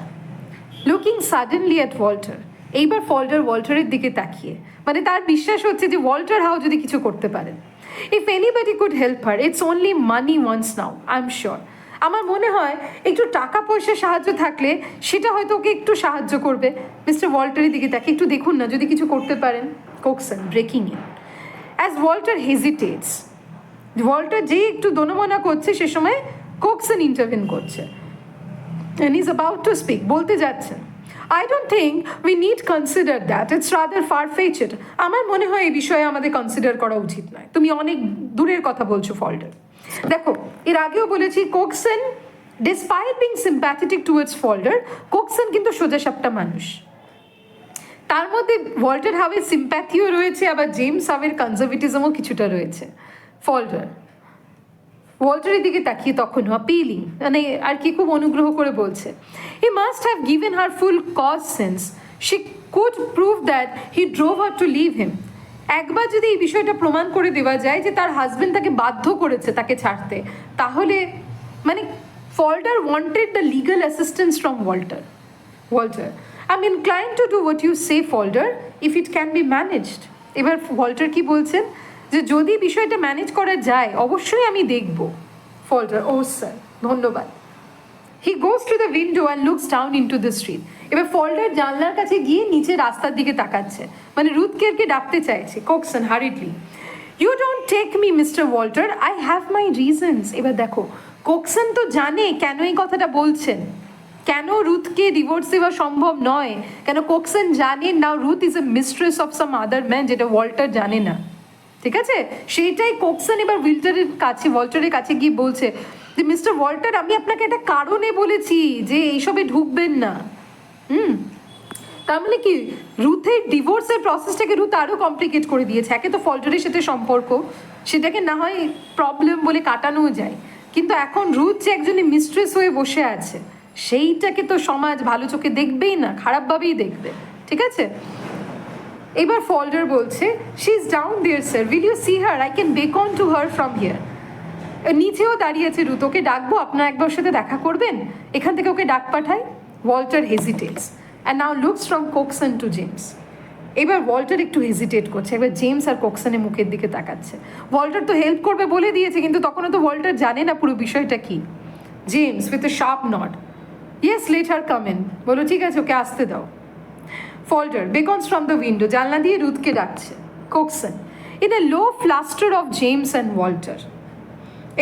লুকিং সাডেনলি অ্যাট ওয়াল্টার, এইবার ফল্ডার ওয়াল্টারের দিকে তাকিয়ে, মানে তার বিশ্বাস হচ্ছে যে ওয়াল্টার হাউ যদি কিছু করতে পারেন। If anybody could help her, it's only money once now, I am sure. আমার মনে হয় একটু টাকা পয়সা সাহায্য থাকলে সেটা হয়তো ওকে একটু সাহায্য করবে। মিস্টার ওয়াল্টারের দিকে তাকে একটু দেখুন না যদি কিছু করতে পারেন। Cokeson breaking in as Walter hesitates, Walter যেই একটু দোনমনা করছে সে সময় কোকসন ইন্টারভেন করছে, and he's about to speak, বলতে যাচ্ছেন, I don't think we need consider that, it's rather far-fetched. আমার মনে হয় এই বিষয়ে আমাদের কনসিডার করা উচিত নয়, তুমি অনেক দূরের কথা বলছো ফল্ডার। দেখো, এর আগেও বলেছি কোকসন ডিসপাইট বিং সিম্প্যাথেটিক টুয়ার্ডস ফল্ডার, কোকসন কিন্তু সোজাসাপটা মানুষ, তার মধ্যে ওয়াল্টার হাওয়ের সিম্প্যাথিও রয়েছে, আবার জেমস হাওয়ের কনজারভেটিজমও কিছুটা রয়েছে। ফল্ডার ওয়াল্টারের দিকে তাকিয়ে তখন অ্যাপিলিং, মানে আর কি খুব অনুগ্রহ করে বলছে, he must have given her full cause since she could prove that he drove her to leave him. একবার যদি এই বিষয়টা প্রমাণ করে দেওয়া যায় যে তার হাজব্যান্ড তাকে বাধ্য করেছে তাকে ছাড়তে, তাহলে মানে Falder wanted the legal assistance from Walter. I am inclined to do what you say Falder if it can be managed. এবার ওয়াল্টার কি বলছেন যে যদি বিষয়টা ম্যানেজ করা যায় অবশ্যই আমি দেখব। ফল্ডার, ও স্যার ধন্যবাদ। He goes to the window and looks down into the street. এবার ফল্ডার জানলার কাছে গিয়ে নিচে রাস্তার দিকে তাকাচ্ছে, মানে রুথকে আর কি ডাকতে চাইছে। Cokeson hurriedly, you don't take me mister Walter, I have my reasons. এবার দেখো কোকসন তো জানে কেন এই কথাটা বলছেন, কেন রুথকে ডিভোর্স দেওয়া সম্ভব নয়, কেন কোকসন জানে now Ruth is a mistress of some other man, যেটা ওয়াল্টার জানে না। ঠিক আছে, সেইটাই কোকসন এবার ওয়াল্টারের কাছে গিয়ে বলছে যে মিস্টার ওয়াল্টার আমি আপনাকে একটা কারণে বলেছি যে এইসবে ঢুকবেন না। তার মানে কি রুথের ডিভোর্সের প্রসেসটাকে রুথ আরও কমপ্লিকেট করে দিয়েছে। একে তো ফল্টারের সাথে সম্পর্ক, সেটাকে না হয় প্রবলেম বলে কাটানোও যায়, কিন্তু এখন রুথ যে একজনই মিস্ট্রেস হয়ে বসে আছে সেইটাকে তো সমাজ ভালো চোখে দেখবেই না, খারাপভাবেই দেখবে। ঠিক আছে, এবার ফল্ডার বলছে she is down there sir, will you see her, I can beckon to her from here. নিচেও দাঁড়িয়ে আছে রুথ, ওকে ডাকবো, আপনার একবার সাথে দেখা করবেন, এখান থেকে ওকে ডাক পাঠাই। Walter hesitates and now looks from Cokeson to James. এবার ওয়াল্টার একটু হেজিটেট করছে, এবার জেমস আর কোকসনের মুখের দিকে তাকাচ্ছে। ওয়াল্টার তো হেল্প করবে বলে দিয়েছে, কিন্তু তখনও তো ওয়াল্টার জানে না পুরো বিষয়টা কি। James with a sharp nod, yes let her come in, বলো ঠিক আছে ওকে আসতে দাও। Falder beckons from the window, জানলা দিয়ে রুথকে ডাকছে। Cokeson in a low fluster of James and Walter,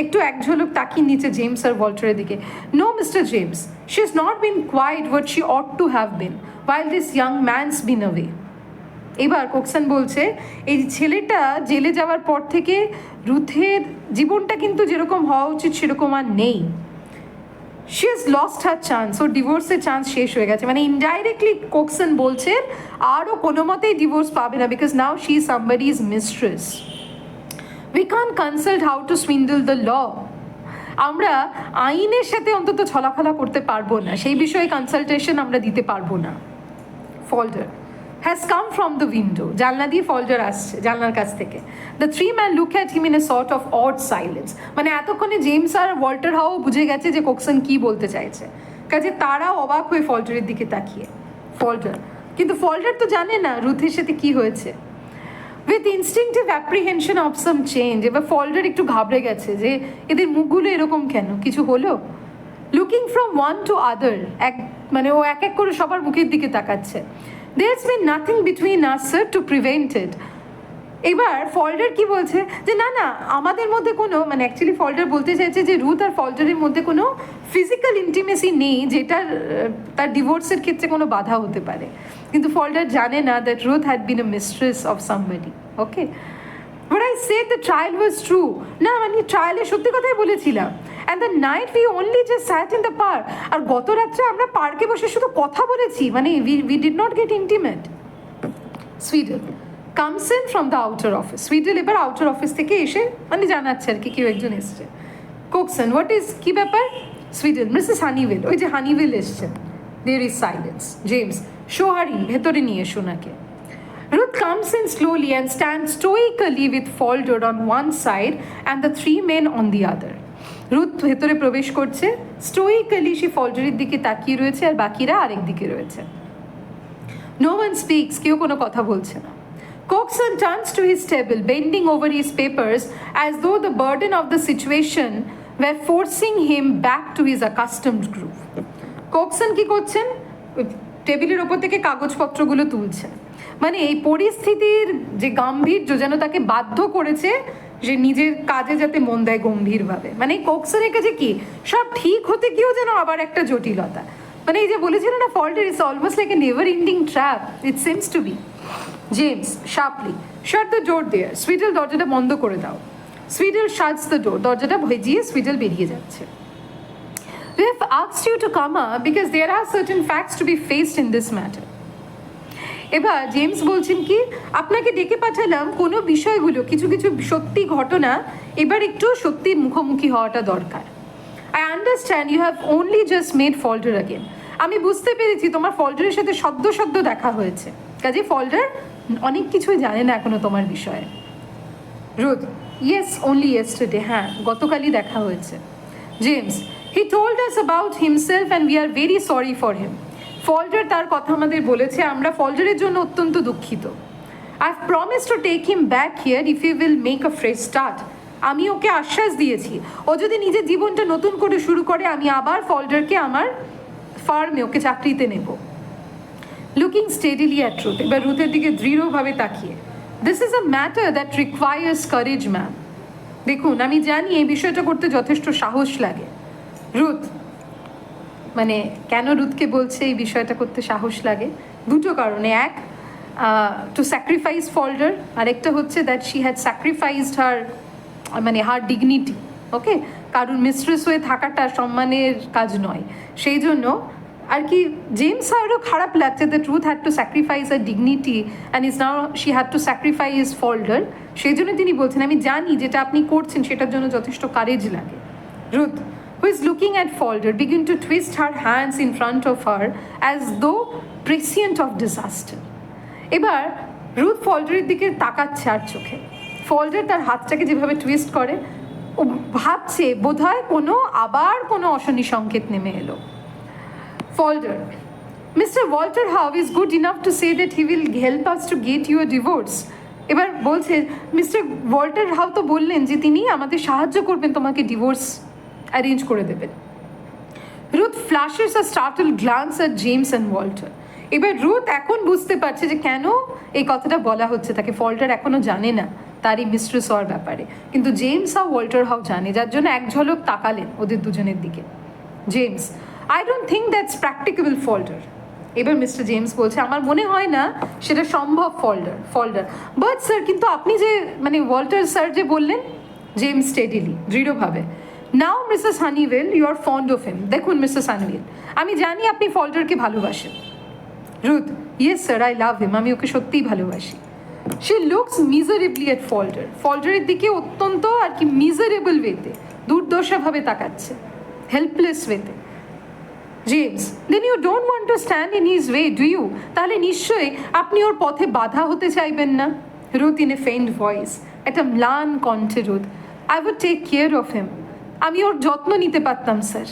একটু এক ঝলক তাকিয়ে নিচে জেমস আর ওয়াল্টারের দিকে। No mister James, she is not been quite what she ought to have been while this young man's been away. এবার কোকসন বলছে এই ছেলেটা জেলে যাওয়ার পর থেকে রুথের জীবনটা কিন্তু যেরকম হওয়া উচিত সেরকম আর নেই। She has lost her chance, ওর ডিভোর্সের চান্স শেষ হয়ে গেছে, মানে ইনডাইরেক্টলি কোকসন বলছে আরও কোনো মতেই ডিভোর্স পাবে না, because now she is somebody is mistress. We can consult how to swindle the law, আমরা আইনের সাথে অন্তত ছলাফলা করতে পারবো না, সেই বিষয়ে কনসালটেশন আমরা দিতে পারবো না। Falder has come from the window, জানলা দিয়ে ফল্ডার আসছে জানলার কাছ থেকে। The three man look at him in a sort of odd silence, মানে এতক্ষণে জেমস আর ওয়াল্টার হাও বুঝে গেছে যে কোকসন কি বলতে চাইছে, কাজে তারাও অবাক হয়ে ফল্ডারের দিকে তাকিয়ে। ফল্ডার, কিন্তু ফল্ডার তো জানে না রুথের সাথে কি হয়েছে। With instinctive apprehension of some change, এবার ফল্ডার একটু ঘাবড়ে গেছে যে এদের মুখগুলো এরকম কেন, কিছু হলো। Looking from one to other, মানে ও এক এক করে সবার মুখের দিকে তাকাচ্ছে। There's been nothing between us, sir, to prevent it. এবার ফল্ডার কি বলছে যে না না আমাদের মধ্যে কোনো, মানে অ্যাকচুয়ালি ফল্ডার বলতে চাইছে যে রুথ আর ফল্ডারের মধ্যে কোনো ফিজিক্যাল ইন্টিমেসি নেই যেটা তার ডিভোর্সের ক্ষেত্রে কোনো বাধা হতে পারে, কিন্তু ফল্ডার জানে না that Ruth had been a mistress of somebody. Okay, but I said the trial was true, না মানে ট্রায়ালে সত্যি কথাই বলেছিলাম। And the night we only just sat in the park, আর গত রাত্রে আমরা পার্কে বসে শুধু কথা বলেছি, মানে we did not get intimate. Sweedle comes in from the outer office. Sweedle এবার আউটার অফিস থেকে এসে মানে জানাচ্ছে আর কি কেউ একজন এসছে। কোকসন, হোয়াট ইজ, কি ব্যাপার? সুইডেল, মিসেস হানিভেল, ওই যে হানিভেল এসছেন। There is silence. James, show her in, ভেতরে নিয়ে এসো নাকে। Ruth comes in slowly and stands stoically with Falder on one side and the three men on the other. Ruth ভেতরে প্রবেশ করছে, স্টোইক্যালি সে ফল্ডারের দিকে তাকিয়ে রয়েছে আর বাকিরা আরেক দিকে রয়েছে। No one speaks, কেউ কোনো কথা বলছে না। Coxon turns to his table, bending over his papers as though the burden of the situation were forcing him back to his accustomed groove. Coxon কি করছেন? টেবিলের ওপর থেকে কাগজপত্রগুলো তুলছেন। মানে এই পরিস্থিতির যে গাম্ভীর্য যেন তাকে বাধ্য করেছে যে নিজের কাজে যাতে মন দেয় গম্ভীরভাবে। মানে এই কোকসনের কাছে কি সব ঠিক হতে গিয়েও যেন আবার একটা জটিলতা। মানে এই যে বলেছিল না, Falder is almost like a never ending trap, it seems to be. James sharply, shut the door there. Sweedle, দরজাটা বন্ধ করে দাও। সুইডেল শাটস দ্য ডোর, দরজাটা ভেজিয়ে সুইডেল বেরিয়ে যাচ্ছে। We have asked you to come up because there are certain facts to be faced in this matter. এবার James বলছেন কি, আপনাকে ডেকে পাঠালাম কোনো বিষয়গুলো, কিছু কিছু সত্যি ঘটনা এবার একটু সত্যির মুখোমুখি হওয়াটা দরকার। I understand you have only just made Falder again. আমি বুঝতে পেরেছি তোমার ফল্ডারের সাথে সদ্য সদ্য দেখা হয়েছে, কাজে ফল্ডার অনেক কিছুই জানে না এখনো তোমার বিষয়ে। রুথ, ইয়েস, অনলি ইয়েস্টারডে, হ্যাঁ গতকালই দেখা হয়েছে। James, he told us about himself and we are very sorry for him. Falder তার কথা আমাদের বলেছে, আমরা ফল্ডারের জন্য অত্যন্ত দুঃখিত। I have promise to take him back here if you will make a fresh start. আমি ওকে আশ্বাস দিয়েছি, ও যদি নিজের জীবনটা নতুন করে শুরু করে আমি আবার ফল্ডারকে আমার ফার্মে ওকে চাকরিতে নেব। লুকিং স্টেডিলি অ্যাট রুথ, এবার রুথের দিকে দৃঢ়ভাবে তাকিয়ে, this is a matter that requires courage ma'am. দেখুন, আমি জানি এই বিষয়টা করতে যথেষ্ট সাহস লাগে। রুথ, মানে কেন রুথকে বলছে এই বিষয়টা করতে সাহস লাগে? দুটো কারণে। এক, টু স্যাক্রিফাইস ফল্ডার, আরেকটা হচ্ছে দ্যাট শি হ্যাড স্যাক্রিফাইসড হার, মানে হার ডিগনিটি। ওকে, কারণ মিস্ট্রেস হয়ে থাকাটা সম্মানের কাজ নয়, সেই জন্য আর কি জেমস আরও খারাপ লাগছে that Ruth had to sacrifice her dignity and is now she had to sacrifice Falder. সেই জন্য তিনি বলছেন, আমি জানি যেটা আপনি করছেন সেটার জন্য যথেষ্ট কারেজ লাগে। Ruth, who is looking at Falder, begin to twist her hands in front of her as though prescient of disaster. এবার রুথ ফল্ডারের দিকে তাকাচ্ছে আর চোখে। ফল্ডার তার হাতটাকে যেভাবে টুইস্ট করে, ও ভাবছে বোধহয় আবার কোনো অশনি সংকেত নেমে এলো। Falder, Mr. Walter Howe is good enough to say that he will help us to get you a divorce. এবার বলছে, মিস্টার ওয়াল্টার হাউ তো বললেন যে তিনি আমাদের সাহায্য করবেন, তোমাকে ডিভোর্স অ্যারেঞ্জ করে দেবেন। Ruth flashes a startle glance at James and Walter. এবার রুথ এখন বুঝতে পারছে যে কেন এই কথাটা বলা হচ্ছে তাকে। ফল্টার এখনও জানে না তার এই মিস্ট্রেস হওয়ার ব্যাপারে, কিন্তু জেমস আর ওয়াল্টার হাউ জানে, যার জন্য এক ঝলক তাকালেন ওদের দুজনের দিকে। James, I don't think that's practicable Falder. এবার মিস্টার জেমস বলছে, আমার মনে হয় না সেটা সম্ভব ফল্ডার। বাট স্যার, কিন্তু আপনি যে মানে ওয়াল্টার স্যার যে বললেন। জেমস স্টেডিলি, দৃঢ়ভাবে, now Mrs Honeywill, you are fond of him. দেখুন মিসেস হানিভেল, আমি জানি আপনি ফল্ডারকে ভালোবাসেন। Ruth, yes sir, I love him, আমি ওকে সত্যিই ভালোবাসি। She looks miserably at Falder. ফল্ডারের দিকে অত্যন্ত আর কি মিজারেবল ওয়েতে, দুর্দশাভাবে তাকাচ্ছে, হেল্পলেস ওয়েতে। James, then you don't want to stand in his way, do you? তাহলে নিশ্চয়ই আপনি ওর পথে বাধা হতে চাইবেন না। Ruth in a faint voice, একটা ম্লান কণ্ঠে Ruth, I would take care of him. আমি ওর যত্ন নিতে পারতাম sir.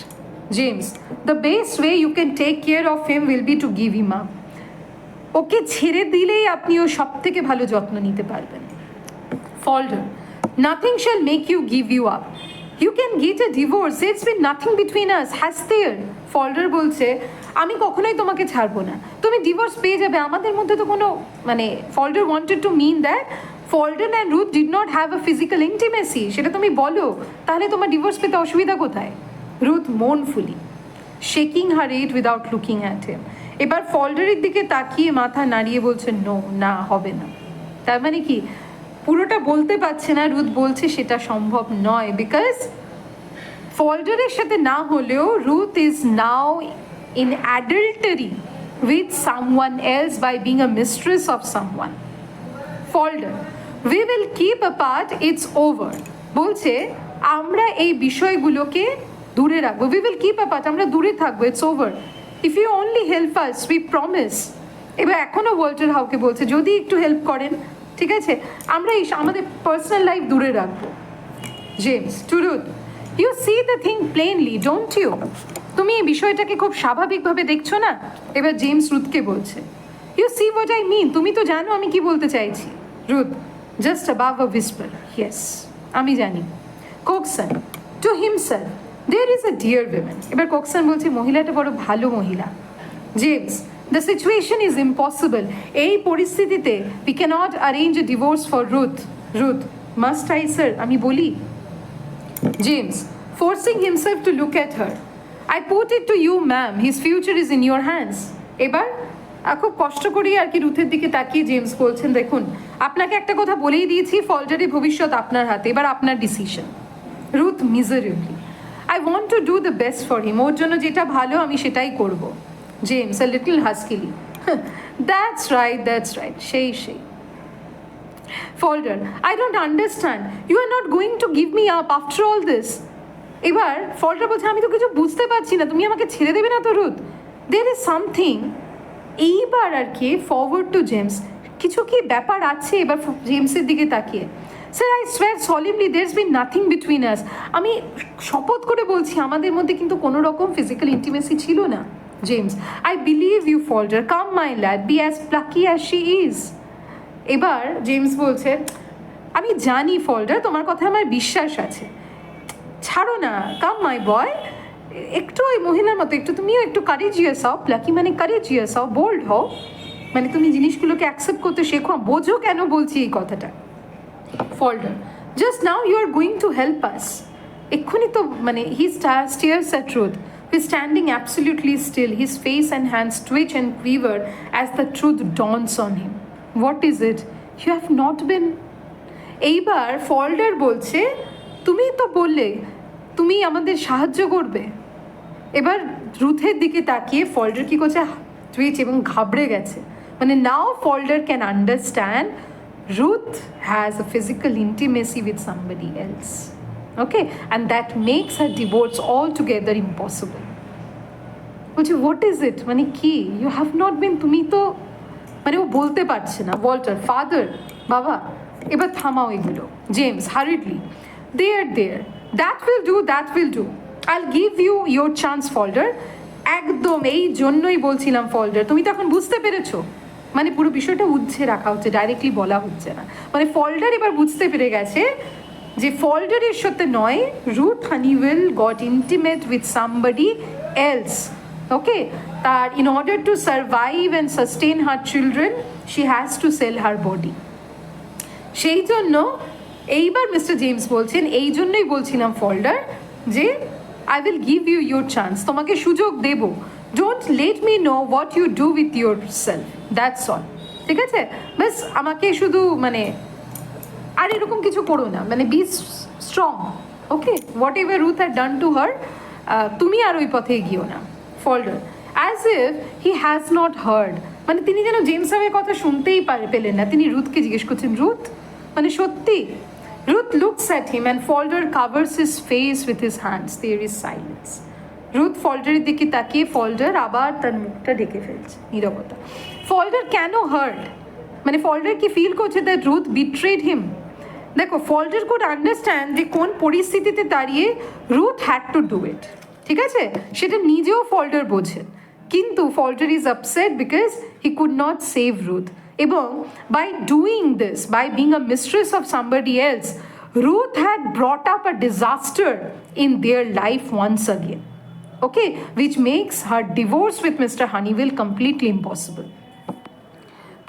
James, the best way you can take care of him will be to give him up. ওকে ছেড়ে দিলেই আপনি ওর সব থেকে ভালো যত্ন নিতে পারবেন। Falder, nothing shall make you give you up. You can get a divorce, it's been nothing between us, has there? Falder বলছে, আমি কখনোই তোমাকে ছাড়বো না, তুমি ডিভোর্স পেয়ে যাবে, আমাদের মধ্যে তো কোনো মানে Falder wanted to mean that Falder and Ruth did not have a physical intimacy, সেটা তুমি বলো, তাহলে তোমার ডিভোর্স পেতে অসুবিধা কোথায়? Ruth moanfully, shaking her head without looking at him. এবার ফল্ডারের দিকে তাকিয়ে মাথা নাড়িয়ে বলছে, নো, না হবে না। তার মানে কি পুরোটা বলতে পারছে না, রুথ বলছে সেটা সম্ভব নয়, বিকজ ফল্ডারের সাথে না হলেও Ruth is now in adultery with someone else by being a mistress of someone. Falder, we will keep apart, it's over. বলছে আমরা এই বিষয়গুলোকে দূরে রাখবো, we will keep apart, আমরা দূরে থাকবো, it's over. If you only help us, we promise. এবার এখনো ওয়াল্টার হাউকে বলছে যদি একটু হেল্প করেন, ঠিক আছে, আমরা আমাদের পার্সোনাল লাইফ দূরে রাখবো। James to Ruth, you see the thing plainly, don't you? তুমি এই বিষয়টাকে খুব স্বাভাবিকভাবে দেখছো না? এবার জেমস রুথকে বলছে, you see what I mean, তুমি তো জানো আমি কি বলতে চাইছি। Ruth, just above a whisper, yes আমি জানি। Cokeson to himself, there is a dear women. এবার কোকসন বলছে মহিলাটা বড় ভালো মহিলা। James, the situation is impossible, এই পরিস্থিতিতে we can't arrange a divorce for Ruth. Ruth, must I sir, আমি বলি? James, forcing himself to look at her. I put it to you, ma'am, his future is in your hands. এবার খুব কষ্ট করি আর কি রুথের দিকে তাকিয়ে জেমস বলছেন, দেখুন আপনাকে একটা কথা বলেই দিয়েছি, ফল্ডারের ভবিষ্যৎ আপনার হাতে, এবার আপনার decision. Ruth miserably, I want to do the best for him, ওর জন্য যেটা ভালো আমি সেটাই করব। James a little huskily, that's right, সেই Falder, I don't understand. You are not going to give me up after all this. এবার Falder বলছে আমি তো কিছু বুঝতে পারছি না, তুমি আমাকে ছেড়ে দেবে না তো রুথ? There is something. এইবার আর কি ফরওয়ার্ড টু জেমস, কিছু কি ব্যাপার আছে? এবার জেমসের দিকে তাকিয়ে, sir I swear solemnly there is been nothing between us, আমি শপথ করে বলছি আমাদের মধ্যে কিন্তু কোনো রকম ফিজিক্যাল ইন্টিমেসি ছিল না। James, I believe you Falder, come my lad, be as plucky as she is. এবার জেমস বলছে আমি জানি ফল্ডার, তোমার কথা আমার বিশ্বাস আছে, ছাড়ো না, কাম মাই বয়, একটু ওই মহিলার মতো একটু তুমিও একটু কারেজিয়াস হও, প্লাকি মানে কারেজিয়াস হও, বোল্ড হও, মানে তুমি জিনিসগুলোকে অ্যাকসেপ্ট করতে শেখো, বোঝো কেন বলছি এই কথাটা। Falder, just now you are going to help us, এক্ষুনি তো মানে he stares at Ruth, he standing absolutely still, his face and hands twitch and quiver as the truth dawns on him. What is it? You have not been. এইবার Falder বলছে তুমি তো বললে তুমি আমাদের সাহায্য করবে। এবার রুথের দিকে তাকিয়ে ফল্ডার কি করছে, টুইচ এবং ঘাবড়ে গেছে, মানে now Falder can understand Ruth has a physical intimacy with somebody else, okay, and that makes her divorce all together impossible. বলছে হোয়াট ইজ ইট, মানে কি? ইউ হ্যাভ নট বিন, তুমি তো, মানে ও বলতে পারছে না। ওয়াল্টার, ফাদার, বাবা, এবার থামাও এগুলো। James hurriedly, there that will do, I'll give you your chance Falder. একদম এই জন্যই বলছিলাম ফল্ডার, তুমি তো এখন বুঝতে পেরেছো, মানে পুরো বিষয়টা উজ্জে রাখা হচ্ছে, ডাইরেক্টলি বলা হচ্ছে না, মানে ফল্ডার এবার বুঝতে পেরে গেছে যে ফল্ডারের সাথে নয়, Ruth Honeywill got intimate with somebody else, okay, তার in order to survive and sustain her children she has to sell her body। সেই জন্য এইবার মিস্টার জেমস বলছেন, এই জন্যই বলছিলাম ফল্ডার যে I will give you your chance, তোমাকে সুযোগ দেব, don't let me know what you do with your self, that's all, ঠিক আছে, ব্যাস আমাকে শুধু মানে আর এরকম কিছু করো না, মানে be strong, okay, what ever Ruth had done to her, তুমি আর ওই পথে এগিয়েও না। Falder, as if he has not heard, মানে তিনি যেন জেমসের কথা শুনতেই পেলেন না, তিনি রুথকে জিজ্ঞেস করছেন, রুথ, মানে সত্যি? Ruth looks at him and Falder covers his face with his hands, there is silence. Ruth ফল্ডারের দিকে তাকিয়ে ফল্ডার আবার তার মুখটা ঢেকে ফেলছে, নীরবতা। ফল্ডার কেন হার্ড, মানে ফল্ডার কি ফিল করছে দ্যাট রুথ বিট্রেড হিম? দেখো ফল্ডার কুড আন্ডারস্ট্যান্ড যে কোন পরিস্থিতিতে দাঁড়িয়ে Ruth had to do it, ঠিক আছে, সেটা নিজেও ফল্ডার বোঝেন, কিন্তু Falder is upset because he could not save Ruth, এবং by doing this, by being a mistress of somebody else, Ruth had brought up a disaster in their life once again, okay, which makes her divorce with Mr. Honeywell completely impossible.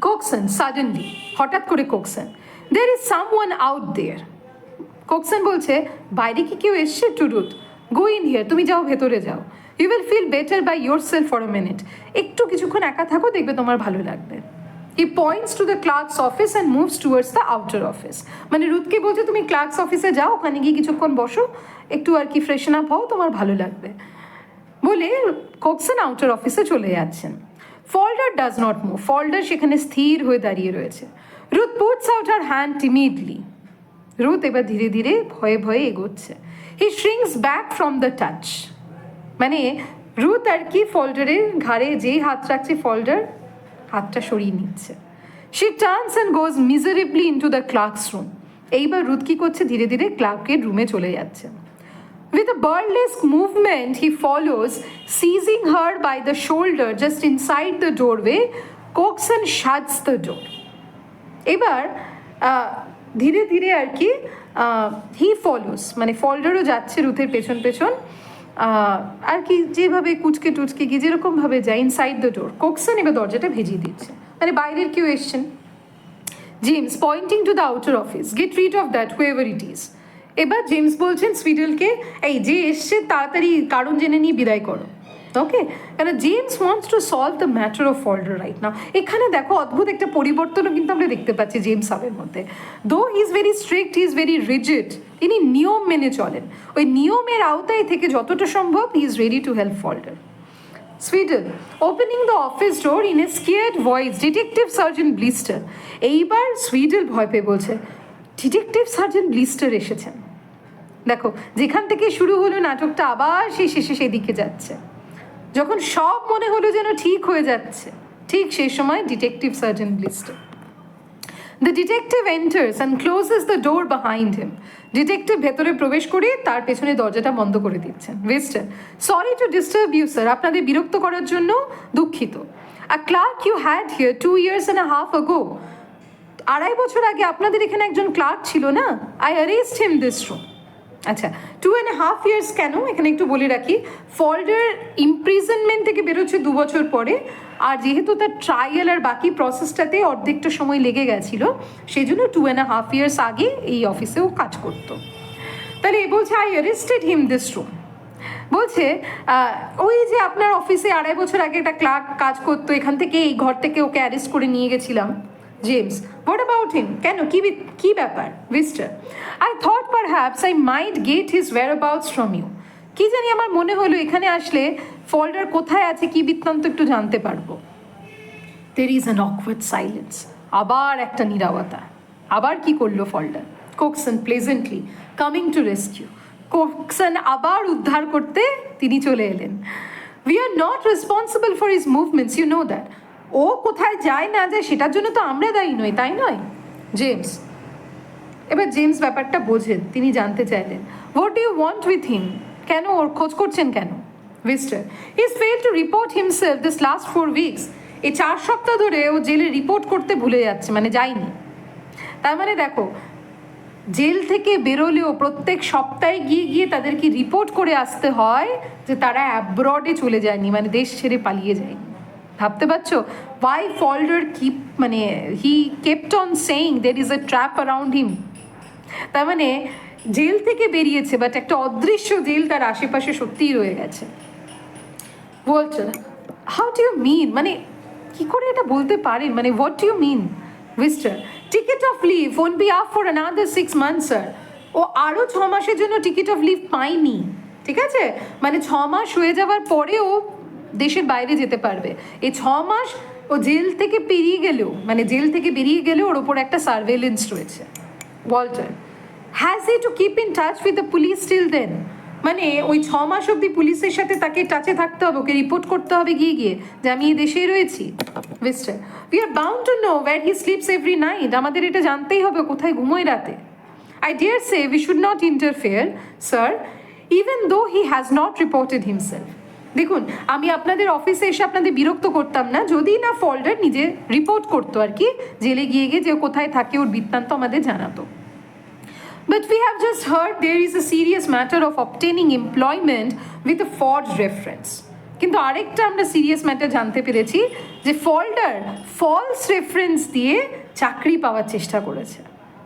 Coxon, suddenly, হঠাৎ করে Coxon, there is someone out there. Coxon বলছে বাইরে কি কেউ এসছে to Ruth, go in here, তুমি যাও ভেতরে যাও, you will feel better by your self for a minute, একটু কিছুক্ষণ একা থাকো, দেখবে তোমার ভালো লাগবে। He points to the clerks office and moves towards the outer office, মানে রুথকে বলছে তুমি ক্লার্কস অফিসে যাও, ওখানে গিয়ে কিছুক্ষণ বসো, একটু আর কি ফ্রেশন আপ হও, তোমার ভালো লাগবে বলে কোক্সন আউটার অফিসে চলে যাচ্ছেন। ফল্ডার ডাজ নট মুভ, ফল্ডার সেখানে স্থির হয়ে দাঁড়িয়ে রয়েছে। Ruth puts out her hand timidly. Ruth এবার ধীরে ধীরে ভয়ে ভয়ে এগোচ্ছে. He shrinks back from the touch. মানে রুথ আর কি ফল্ডারের ঘাড়ে যেই হাত রাখছে ফল্ডার হাতটা সরিয়ে নিচ্ছে. She turns and goes miserably into the clerk's room. এইবার রুথ কি করছে, ধীরে ধীরে ক্লার্কের রুমে চলে যাচ্ছে. With a burlesque movement, he follows, seizing her by the shoulder just inside the doorway, coaxes and shuts the door. এবার ধীরে ধীরে আর কি হি ফলোস, মানে ফল্ডারও যাচ্ছে রুথের পেছন পেছন, আর কি যেভাবে কুচকে টুচকে গিয়ে যেরকমভাবে যায় ইনসাইড দ্য ডোর, কোকসন এবার দরজাটা ভেজিয়ে দিচ্ছে, মানে বাইরের কেউ এসছেন. James pointing to the outer office, get rid of that whoever it is. এবার জেমস বলছেন সুইডেলকে, এই যে এসছে তাড়াতাড়ি কারণ জেনে নিয়ে বিদায় করো. ওকে, কারণ James wants to solve the matter of Falder right now. এখানে দেখো অদ্ভুত একটা পরিবর্তনও কিন্তু আমরা দেখতে পাচ্ছি জেমস সাবের মধ্যে. দো he is very strict, he is very rigid, তিনি নিয়ম মেনে চলেন, ওই নিয়মের আওতায় থেকে যতটা সম্ভব he is ready to help Falder. Sweedle opening the office door in a scared voice, detective sergeant Wister. এইবার সুইডেল ভয় পেয়ে বলছে, ডিটেকটিভ সার্জেন্ট ব্লিস্টার এসেছেন. দেখো যেখান থেকে শুরু হলো নাটকটা আবার সেই শেষে সেদিকে যাচ্ছে. যখন সব মনে হলো যেন ঠিক হয়ে যাচ্ছে, ঠিক সেই সময় detective sergeant Wister. The detective enters and closes the door behind him. Detective ভেতরে প্রবেশ করে তার পেছনে দরজাটা বন্ধ করে দিচ্ছেন. Wister, sorry to disturb you sir, আপনাদের বিরক্ত করার জন্য দুঃখিত. A clerk you had here 2 years and a half ago. 2.5 বছর আগে আপনাদের এখানে একজন ক্লার্ক ছিল না, I arrest him this room. আচ্ছা, 2.5 years কেন এখানে একটু বলে রাখি, ফল্ডার ইমপ্রিজনমেন্ট থেকে বেরোচ্ছে 2 বছর পরে, আর যেহেতু তার ট্রায়াল আর বাকি প্রসেসটাতে অর্ধেকটা সময় লেগে গেছিলো, সেই জন্য 2.5 years আগে এই অফিসেও কাজ করতো. তাহলে এ বলছে I arrested him this room. বলছে ওই যে আপনার অফিসে 2.5 বছর আগে একটা ক্লার্ক কাজ করতো, এখান থেকে এই ঘর থেকে ওকে অ্যারেস্ট করে নিয়ে গেছিলাম. জেমস, হোয়াট অ্যাবাউট হিম, কেন কি ব্যাপার? Wister, I thought perhaps I might get his whereabouts from you. কি জানি আমার মনে হলো এখানে আসলে ফল্ডার কোথায় আছে কি বৃত্তান্ত একটু জানতে পারবো. There is an awkward silence. আবার একটা নীরবতা. আবার কি করলো Falder? Cokeson pleasantly coming to rescue. Cokeson আবার উদ্ধার করতে তিনি চলে এলেন. We are not responsible for his movements, you know that. ও কোথায় যায় না যায় সেটার জন্য তো আমরা দায়ী নই, তাই নয়? জেমস, এবার জেমস ব্যাপারটা বোঝেন, তিনি জানতে চাইলেন, what do you want with him, কেন ওর খোঁজ করছেন কেন? Wister, he is fail to report himself this last 4 weeks. এই 4 সপ্তাহ ধরে ও জেলে রিপোর্ট করতে ভুলে যাচ্ছে, মানে যায়নি. তার মানে দেখো, জেল থেকে বেরোলেও প্রত্যেক সপ্তাহে গিয়ে গিয়ে তাদেরকে রিপোর্ট করে আসতে হয় যে তারা অ্যাব্রডে চলে যায়নি, মানে দেশ ছেড়ে পালিয়ে যায়নি. ভাবতে পারছো why Falder he kept on saying there is a trap around him. তার মানে জেল থেকে বেরিয়েছে, বাট একটা অদৃশ্য জেল তার আশেপাশে সত্যিই রয়ে গেছে. বলছে, হাউ ডু ইউ মিন, মানে কি করে এটা বলতে পারেন, মানে what do you mean? Wister, ticket of leave won't be up for another 6 months sir. ও আরও 6 মাসের জন্য টিকিট অফ লিভ পায়নি, ঠিক আছে? মানে 6 মাস হয়ে যাওয়ার পরেও দেশের বাইরে যেতে পারবে. এই 6 মাস ও জেল থেকে বেরিয়ে গেলেও ওর ওপর একটা সার্ভেলেন্স রয়েছে. Walter, has he to keep in touch with the police still then, মানে ওই 6 মাস অবধি পুলিশের সাথে তাকে টাচে থাকতে হবে, ওকে রিপোর্ট করতে হবে গিয়ে যে আমি এই দেশেই রয়েছি. Wister, we are bound to know where he sleeps every night, আমাদের এটা জানতেই হবে কোথায় ঘুমোয় রাতে. I dare say we should not interfere sir, even though he has not reported himself. দেখুন, আমি আপনাদের অফিসে এসে আপনাদের বিরক্ত করতাম না যদি না ফল্ডার নিজে রিপোর্ট করতো আর কি, জেলে গিয়ে যে কোথায় থাকে ওর বৃত্তান্ত আমাদের জানাতো. But we have just heard there is a serious matter of obtaining employment with a forged reference. কিন্তু আরেকটা আমরা সিরিয়াস ম্যাটার জানতে পেরেছি যে ফল্ডার ফলস রেফারেন্স দিয়ে চাকরি পাওয়ার চেষ্টা করেছে.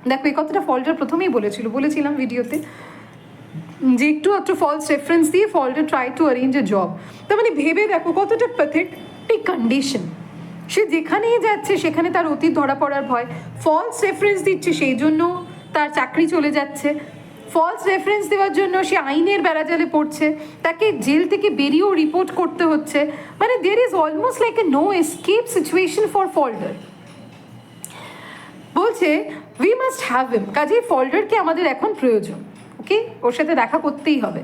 দেখো, এই কথাটা ফল্ডার প্রথমেই বলেছিলাম ভিডিওতে, যে একটু ফলস রেফারেন্স দিয়ে Falder try to arrange a job. তার মানে ভেবে দেখো কতটা প্যাথেটিক কন্ডিশন. সে যেখানেই যাচ্ছে সেখানে তার অতীত ধরা পড়ার ভয়, ফলস রেফারেন্স দিচ্ছে সেই জন্য তার চাকরি চলে যাচ্ছে, ফলস রেফারেন্স দেওয়ার জন্য সে আইনের বেড়াজালে পড়ছে, তাকে জেল থেকে বেরিয়েও রিপোর্ট করতে হচ্ছে. মানে there is almost like a no escape situation for Falder. বলছে উই মাস্ট হ্যাভ হিম, কাজেই ফল্ডারকে আমাদের এখন প্রয়োজন, ওকে, ওর সাথে দেখা করতেই হবে।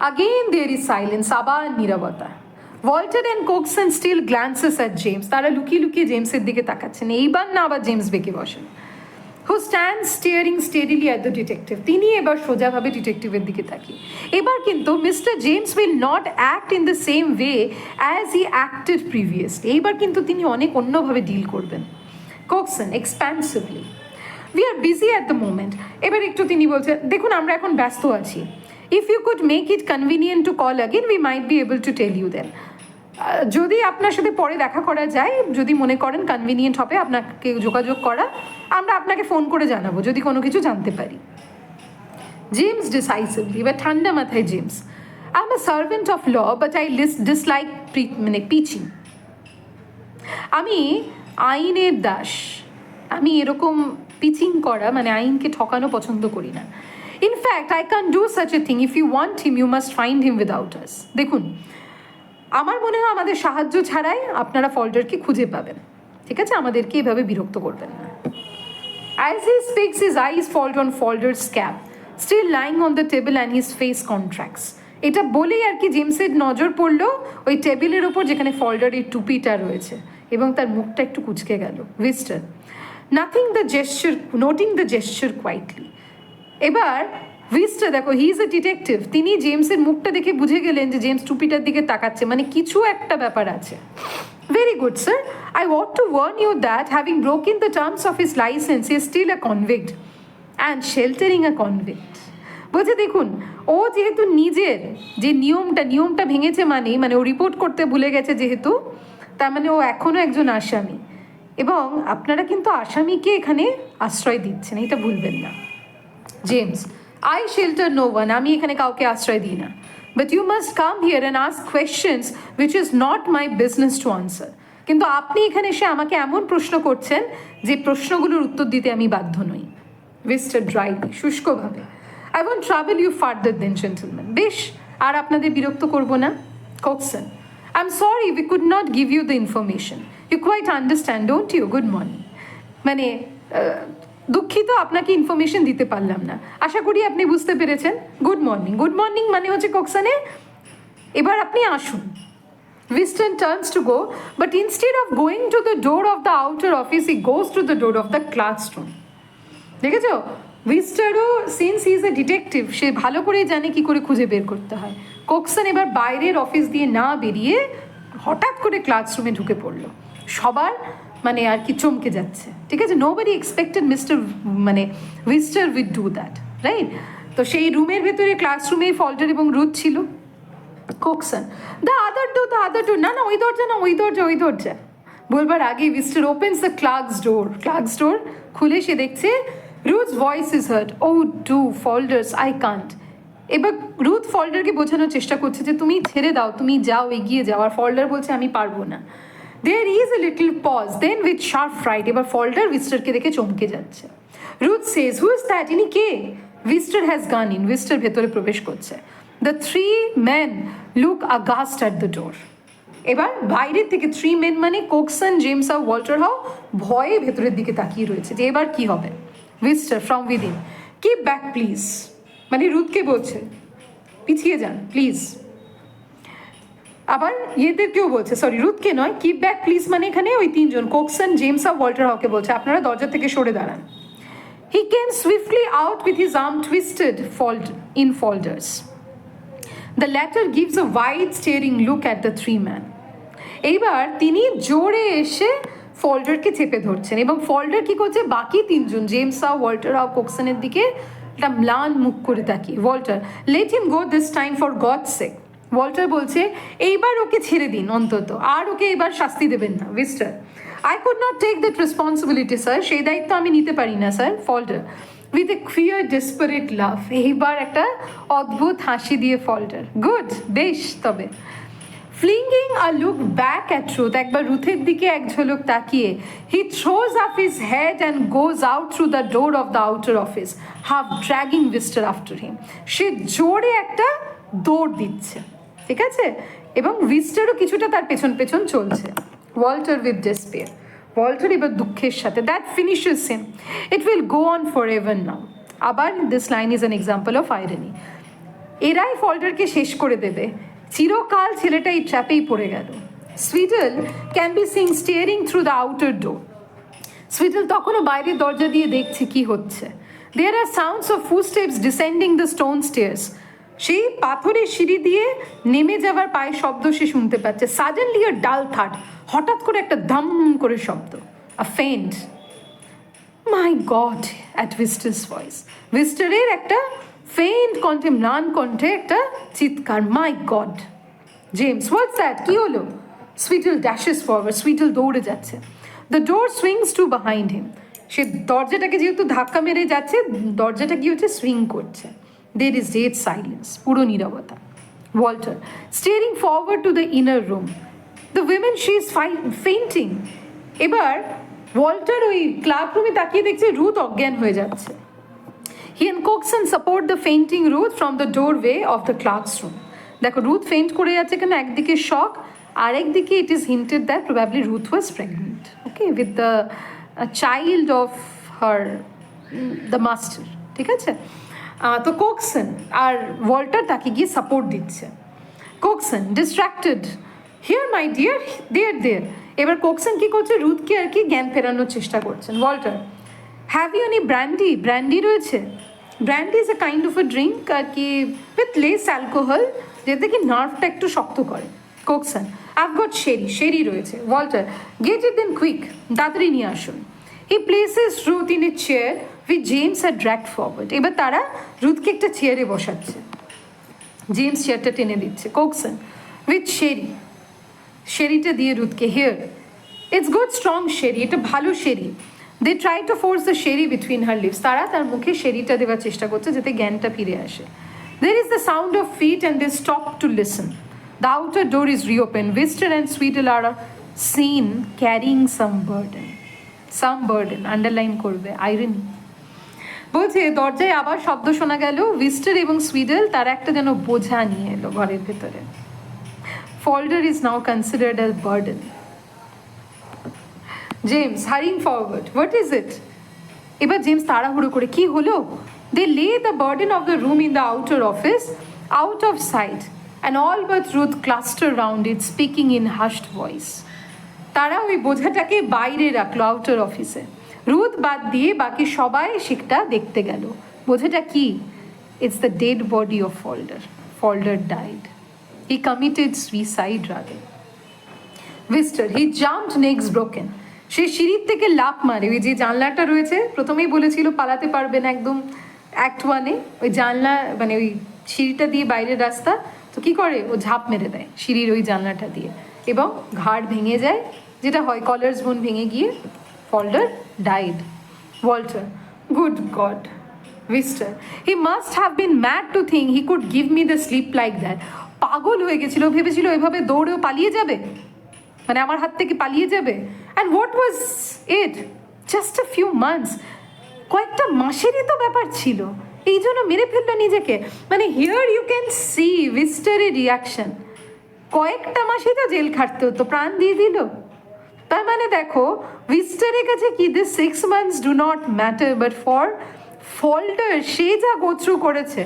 আগেইন দেয়ার ইজ সাইলেন্স, আবার নীরবতা। Walter and Cokeson steal glances at James, তারা লুকিয়ে লুকিয়ে জেমসের দিকে তাকাচ্ছেন, এইবার না আবার জেমস বেঁকে বসেন। Who stand staring steadily at the detective, তিনি এবার সোজাভাবে ডিটেকটিভের দিকে তাকিয়ে। এবার কিন্তু mister James will not act in the same way as he acted previously, এইবার কিন্তু তিনি অনেক অন্যভাবে ডিল করবেন। Cokeson expansively, we are busy at the moment, এবার একটু তিনি বলছেন দেখুন আমরা এখন ব্যস্ত আছি, if you could make it convenient to call again we might be able two tell you দেন, যদি আপনার সাথে পরে দেখা করা যায়, যদি মনে করেন কনভিনিয়েন্ট হবে আপনাকে যোগাযোগ করা, আমরা আপনাকে ফোন করে জানাবো যদি কোনো কিছু জানতে পারি। জেমস ডিসাইসিভলি, এবার ঠান্ডা মাথায় James, I am a servant of law but I dislike pitching, আমি আইনের দাস, আমি এরকম পিচিং করা মানে আইনকে ঠকানো পছন্দ করি না। In fact I can do such a thing, if you want him you must find him without us. দেখুন আমার মনে হয় আমাদের সাহায্য ছাড়াই আপনারা ফল্ডারকে খুঁজে পাবেন, ঠিক আছে, আমাদেরকে এভাবে বিরক্ত করবেন না। As he speaks, his eyes fall on Falder's cap, still lying on the table, and his face contracts. এটা বলেই আর কি জেমসের নজর পড়লো ওই টেবিলের ওপর যেখানে ফল্ডার এই টুপিটা রয়েছে, এবং তার মুখটা একটু কুঁচকে গেল। ভিস্টার নোটিং দ্য জেস্চার কোয়াইটলি, এবার ভিস্টার দেখো হি ইজ এ ডিটেকটিভ, তিনি জেমসের মুখটা দেখে বুঝে গেলেন যে জেমস টুপিটার দিকে তাকাচ্ছে, মানে কিছু একটা ব্যাপার আছে। Very good, sir. I want to warn you that having broken the terms of his license, he is still a convict and sheltering a convict. বলছে দেখুন ও যেহেতু নিজের যে নিয়মটা ভেঙেছে, মানে ও রিপোর্ট করতে ভুলে গেছে যেহেতু, তার মানে ও এখনও একজন আসামি, এবং আপনারা কিন্তু আসামিকে এখানে আশ্রয় দিচ্ছেন, এটা ভুলবেন না। James, I shelter no one, আমি এখানে কাউকে আশ্রয় দিই না, but you must come here and ask questions which is not my business to answer. কিন্তু আপনি এখানে এসে আমাকে এমন প্রশ্ন করছেন যে প্রশ্নগুলোর উত্তর দিতে আমি বাধ্য নই। ভিস্টার ড্রাইলি, শুষ্কভাবে, I won't trouble you further then gentlemen, বেশ আর আপনাদের বিরক্ত করব না। কোকসন, I'm sorry we could not give you the information, you quite understand don't you, good morning, মানে দুঃখিত আপনাকে ইনফরমেশন দিতে পারলাম না, আশা করি আপনি বুঝতে পেরেছেন। গুড মর্নিং মানে হচ্ছে কোকসনে এবার আপনি আসুন। Winston turns to go, but instead of going to the door of the outer office, he goes to the door of the classroom. দেখেছো উইস্টারও since he is a detective, সে ভালো করেই জানে কি করে খুঁজে বের করতে হয়। কোকসন এবার বাইরের অফিস দিয়ে না বেরিয়ে হঠাৎ করে ক্লাসরুমে ঢুকে পড়লো, সবার মানে আর কি চমকে যাচ্ছে, ঠিক আছে, nobody expected Wister would do that, right? তো সেই রুমের ভেতরে ক্লাসরুমেই ফল্ডার এবং রুথ ছিল। কোকসন, দ্য আদার ডোর, না ওই দরজা বলবার আগে Wister opens the clerk's door খুলে সে দেখছে Ruth's voice is heard, oh do Falder's I can't. এবার রুথ ফল্ডারকে বোঝানোর চেষ্টা করছে যে তুমি ছেড়ে দাও, তুমি যাও, এগিয়ে যাও, আর ফল্ডার বলছে আমি পারবো না। There is a little pause, then with sharp fright, এবার ফল্ডার উইস্টারকে দেখে চমকে যাচ্ছে। Ruth says, who is that? ইনি কে? উইস্টার has gone in, উইস্টার ভেতরে প্রবেশ করছে। The three men look aghast at the door. এবার বাইরের থেকে থ্রি মেন মানে কোকসন, জেমস আর ওয়াল্টার হাউ ভয়ে ভেতরের দিকে তাকিয়ে রয়েছে যে এবার কি হবে। Wister from within, keep back please, মানে রুথকে বলছে পিছিয়ে যান প্লিজ। আবার ইয়েদেরকেও বলছে, সরি রুথকে নয়, কিপ ব্যাক প্লিজ মানে এখানে ওই তিনজন কোকসন, জেমস আর ওয়াল্টার হাউকে বলছে আপনারা দরজা থেকে সরে দাঁড়ান। He came swiftly out with his arm twisted in Falder's. The latter gives a wide staring look at the three men. এইবার তিনি জোরে এসে ফল্ডারকে চেপে ধরছেন, এবং ফল্ডার কি করছে বাকি তিনজন জেমস আর ওয়াল্টার আর কোকসনের দিকে একটা ম্লান মুখ করে তাকিয়ে। Walter, let him go this time for gods sec. Walter বলছে এইবার ওকে ছেড়ে দিন অন্তত, আর ওকে এবার শাস্তি দেবেন না। Wister, I could not take that responsibility sir, সেই দায়িত্ব আমি নিতে পারি না স্যার। Falder, with a queer desperate laugh, এইবার একটা অদ্ভুত হাসি দিয়ে ফল্ডার, গুড বেশ তবে। Flinging a look back at Ruth, একবার রুথের দিকে এক ঝলক তাকিয়ে, he throws up his head and goes out through the door of the outer office, half dragging Wister after him. সে জোরে একটা দৌড় দিচ্ছে, ঠিক আছে, এবং উইস্টারও কিছুটা তার পেছন পেছন চলছে। ওয়াল্টার উইথ ডেসপেয়ার, ওয়াল্টার এবার দুঃখের সাথে, that finishes him, it will go on for ever now. আবার this line is an example of irony. এরাই ফল্ডারকে শেষ করে দেবে, চিরকাল ছেলেটা এই ট্র্যাপেই পড়ে গেল। Sweedle can be seen staring through the outer door. Sweedle তখনও বাইরের দরজা দিয়ে দেখছে কি হচ্ছে। There are sounds of footsteps descending the stone stairs. সেই পাথরের সিঁড়ি দিয়ে নেমে যাওয়ার পায়ের শব্দ সে শুনতে পাচ্ছে। সাডেনলি আ ডাল থাট, হঠাৎ করে একটা ধাম করে শব্দ, a faint. My God, at Wister's voice, ভিস্টারের একটা ফেইন্ট কণ্ঠে, ম্লান কণ্ঠে একটা চিৎকার, my God. James, what's that, কি হলো? সুইডল ড্যাশেস ফরওয়ার্ড, সুইডল দৌড়ে যাচ্ছে। The door swings to behind him. সে দরজাটাকে যেহেতু ধাক্কা মেরে যাচ্ছে, দরজাটা কি হচ্ছে, সুইং করছে। দের ইজ ডেড সাইলেন্স, পুরো নীরবতা। Walter staring forward to the inner room. The women, she is fainting. এবার ওয়াল্টার ওই ক্লাব রুমে তাকিয়ে দেখছে রুথ অজ্ঞান হয়ে যাচ্ছে। He and Coxon support the fainting Ruth from the doorway of the clerk's room. দেখো রুথ ফেইন্ট করে যাচ্ছে কেন, একদিকে শক, আর একদিকে it is hinted that probably Ruth was pregnant, okay, with the child of her the master, ঠিক আছে? তো কোক্সন আর Walter তাকে গিয়ে সাপোর্ট দিচ্ছে। কোক্সন ডিস্ট্র্যাক্টেড, হিয়ার মাই ডিয়ার, দেয়ার। এবার কোক্সন কি করছে, রুথকে আর কি জ্ঞান ফেরানোর চেষ্টা করছেন। Walter, have you any brandy? Brandy রয়েছে? Brandy is a kind of a drink আর কি, উইথ লেস অ্যালকোহল, যেতে কি নার্ভটা একটু শক্ত করে। কোক্সন, আইভ গট শেরি রয়েছে। Walter, get it then quick, তাড়াতাড়ি নিয়ে আসুন। He places Ruth in a chair with James had dragged forward. এবার তারা রুথকে একটা চেয়ারে বসাচ্ছে, জেমস চেয়ারটা টেনে দিচ্ছে। কোক্সন, উইথ শেরিটা দিয়ে রুথকে, here, it's good strong sherry, এটা ভালো শেরি। They try to force the sherry between her lips, তারা তার মুখে শেরিটা দেওয়ার চেষ্টা করছে যাতে জ্ঞানটা ফিরে আসে। There is the sound of feet and they stop to listen. The outer door is reopen. Wister and Sweedle are seen carrying some burden, underline করবে, আইরনি। বলছে দরজায় আবার শব্দ শোনা গেল। ভিস্টার এবং সুইডল তারা একটা যেন বোঝা নিয়ে এলো ঘরের ভেতরে। Falder is now considered as burden. James hurrying forward, what is it? এবার জেমস তাড়াহুড়ো করে, কি হলো? They lay the burden of the room in the outer office, out of sight, and all but Ruth cluster round it, speaking in hushed voice. তারা ওই বোঝাটাকে বাইরে রাখলো আউটার অফিসে। রুথ বাদ দিয়ে বাকি সবাই সেটা দেখতে গেল। বোঝাটা কি? It's the dead body of Falder. Falder died. He committed suicide rather. Wister, he jumped, neck's broken. সে সিঁড়ির থেকে লাফ মারে। ওই যে জানলাটা রয়েছে, প্রথমেই বলেছিল পালাতে পারবে না একদম অ্যাক্ট ওয়ানে, ওই জানলা মানে ওই সিঁড়িটা দিয়ে বাইরের রাস্তা, তো কী করে, ও ঝাঁপ মেরে দেয় সিঁড়ির ওই জানলাটা দিয়ে, এবং ঘাড় ভেঙে যায়, যেটা হয় কলার্স বোন ভেঙে গিয়ে Falder died. Walter, good God. Wister, he must have been mad to think he could give me the slip like that. পাগল হয়ে গেছিল, ভেবেছিল এভাবে দৌড়েও পালিয়ে যাবে, মানে আমার হাত থেকে পালিয়ে যাবে। And what was it? Just a few months, কয়েকটা মাসেরই তো ব্যাপার ছিল, এই জন্য মেরে ফেললো নিজেকে। মানে হিয়ার ইউ ক্যান সি ভিস্টারের রিয়াকশন। কয়েকটা মাসেই তো জেল খাটতে হতো, প্রাণ দিয়ে দিল। তার মানে দেখো ভিস্টারের কাছে কি, this 6 months do not matter, but for Falder, সে যা গো থ্রু করেছে,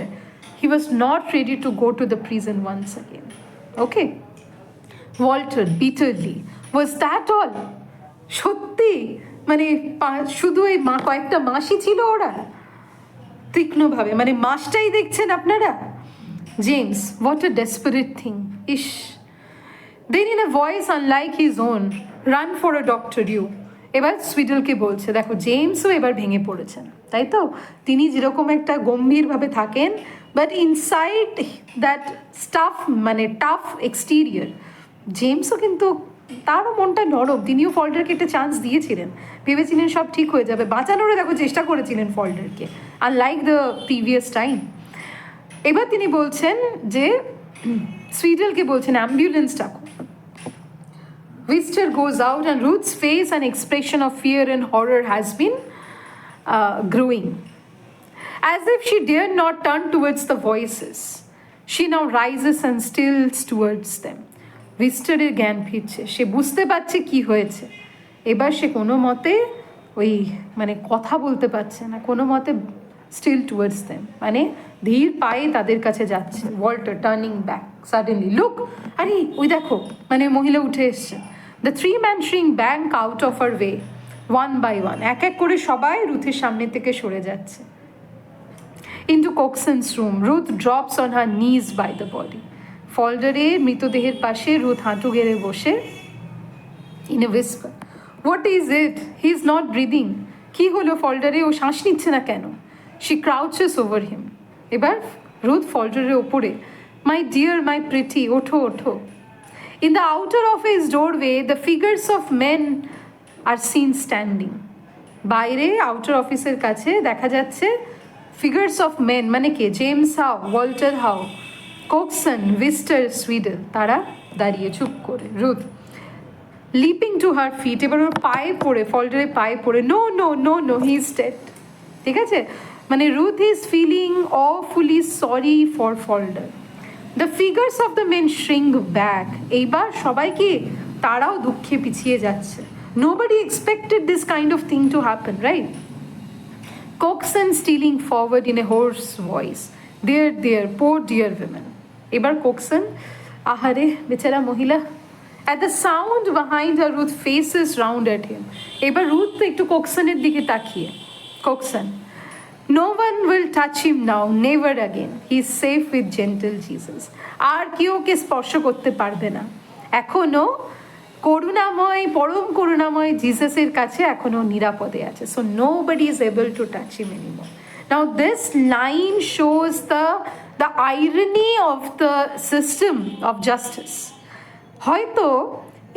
he was not ready to go to the prison once again. Okay. Walter bitterly, was that all? সত্যি মানে শুধু এই কয়েকটা মাসই ছিল ওরা? তীক্ষ্ণভাবে, মানে মাসটাই দেখছেন আপনারা? James, what a desperate thing, is. Then in a voice unlike his own, run for a doctor you. এবার সুইডলকে বলছে, দেখো জেমসও এবার ভেঙে পড়েছেন, তাই তো? তিনি যেরকম একটা গম্ভীরভাবে থাকেন, বাট ইনসাইড দ্যাট স্টাফ, মানে টাফ এক্সটিরিয়ার, জেমসও কিন্তু তারও মনটা নরম। তিনিও ফল্ডারকে একটা চান্স দিয়েছিলেন, ভেবেছিলেন সব ঠিক হয়ে যাবে, বাঁচানোরও দেখো চেষ্টা করেছিলেন ফল্ডারকে, আনলাইক দ্য প্রিভিয়াস টাইম। এবার তিনি বলছেন যে, সুইডলকে বলছেন অ্যাম্বুলেন্স ডাকো। Wister goes out and Ruth's face and expression of fear and horror has been growing. As if she dared not turn towards the voices, she now rises and stills towards them. Wisterer জ্ঞান ফিরছে, সে বুঝতে পারছে কি হয়েছে, এবার সে কোনো মতে ওই মানে কথা বলতে পারছে না, কোনো মতে স্টিল টুয়ার্ডস দেম, মানে ধীর পায়ে তাদের কাছে যাচ্ছে। Walter turning back suddenly, look, আরে ওই দেখো, মানে মহিলা উঠে এসছে। The three man shrink back out of her way one by one, এক এক করে সবাই রুথের সামনে থেকে সরে যাচ্ছে। Into Cokeson's room, Ruth drops on her knees by the body. ফল্ডারের মৃতদেহের পাশে রুথ হাঁটু গেড়ে বসে, in a whisper, what is it, he is not breathing. কী হলো ফল্ডারে, ও শ্বাস নিচ্ছে না কেন? She crouches over him. এবার রুথ ফল্ডারের ওপরে, মাই ডিয়ার, মাই প্রিটি, ওঠো ওঠো। In the outer of his doorway the figures of men are seen standing. বাইরে আউটার অফিসের কাছে দেখা যাচ্ছে ফিগার্স অফ মেন, মানে কে? James How, Walter How, Cokeson, Wister, Sweedle, তারা দাঁড়িয়ে চুপ করে। Ruth leaping to her feet, এবার ওর পায়ে পড়ে, ফল্ডারের পায়ে পড়ে, no no no no, he is dead. ঠিক আছে, মানে Ruth is feeling awfully sorry for Falder. The figures of the men shrink back, এইবার সবাই কি, তারাও দুঃখে পিছিয়ে যাচ্ছে। Nobody expected this kind of thing to happen, right? Cokeson stealing forward in a hoarse voice, there there, poor dear women. এবার Cokeson, আহারে বেচারা মহিলা। At the sound behind her, Ruth faces round at him. এবার Ruth তো একটু কোকসনের দিকে তাকিয়ে, কোকসন, no one will touch him now, never again. He is safe with gentle Jesus. আর কেউ ওকে স্পর্শ করতে পারবে না, এখনো করুণাময়, পরম করুণাময় জিসাসের কাছে এখনো নিরাপদে আছে। So nobody is able to touch him anymore. Now this line shows the irony of the system of justice. হয়তো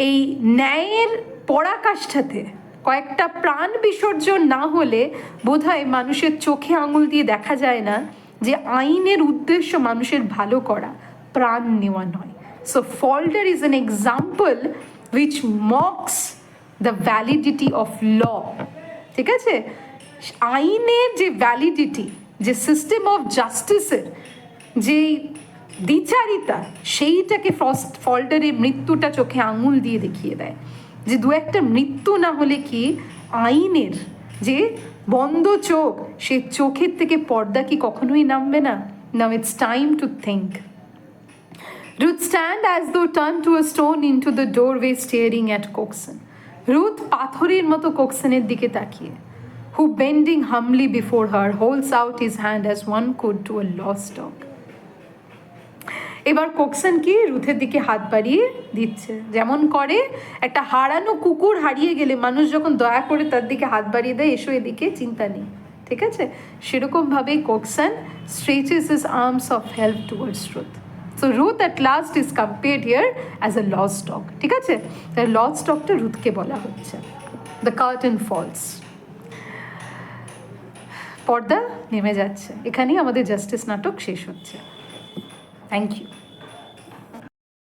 এই ন্যায়ের পরাকাষ্ঠাতে কয়েকটা প্রাণ বিসর্জন না হলে বোধহয় মানুষের চোখে আঙুল দিয়ে দেখা যায় না যে আইনের উদ্দেশ্য মানুষের ভালো করা, প্রাণ নেওয়া নয়। So Falder is an example which mocks the validity of law. ঠিক আছে, আইনের যে ভ্যালিডিটি, যে সিস্টেম অফ জাস্টিসের যে দ্বিচারিতা, সেইটাকে ফল্ডারের মৃত্যুটা চোখে আঙুল দিয়ে দেখিয়ে দেয় যে দু একটা মৃত্যু না হলে কি আইনের যে বন্ধ চোখ, সে চোখের থেকে পর্দা কি কখনোই নামবে না? Now it's time to think. Ruth stand as though turn to a stone into the doorway staring at Cokeson. Ruth পাথরের মতো কোকসনের দিকে তাকিয়ে, who bending humbly before her holds out his hand as one could to a lost dog. এবার Cokeson কি রুথের দিকে হাত বাড়িয়ে দিচ্ছে, যেমন করে একটা হারানো কুকুর হারিয়ে গেলে মানুষ যখন দয়া করে তার দিকে হাত বাড়িয়ে দেয়, এসো এদিকে, চিন্তা নেই। ঠিক আছে, সেরকমভাবেই Cokeson stretches his arms of help towards Ruth. So Ruth at last is compared here as a lost dog. ঠিক আছে, তার লস্ট ডগটা রুথকে বলা হচ্ছে। দ্য কার্টেন ফলস, পর্দা নেমে যাচ্ছে। এখানেই আমাদের জাস্টিস নাটক শেষ হচ্ছে। Thank you.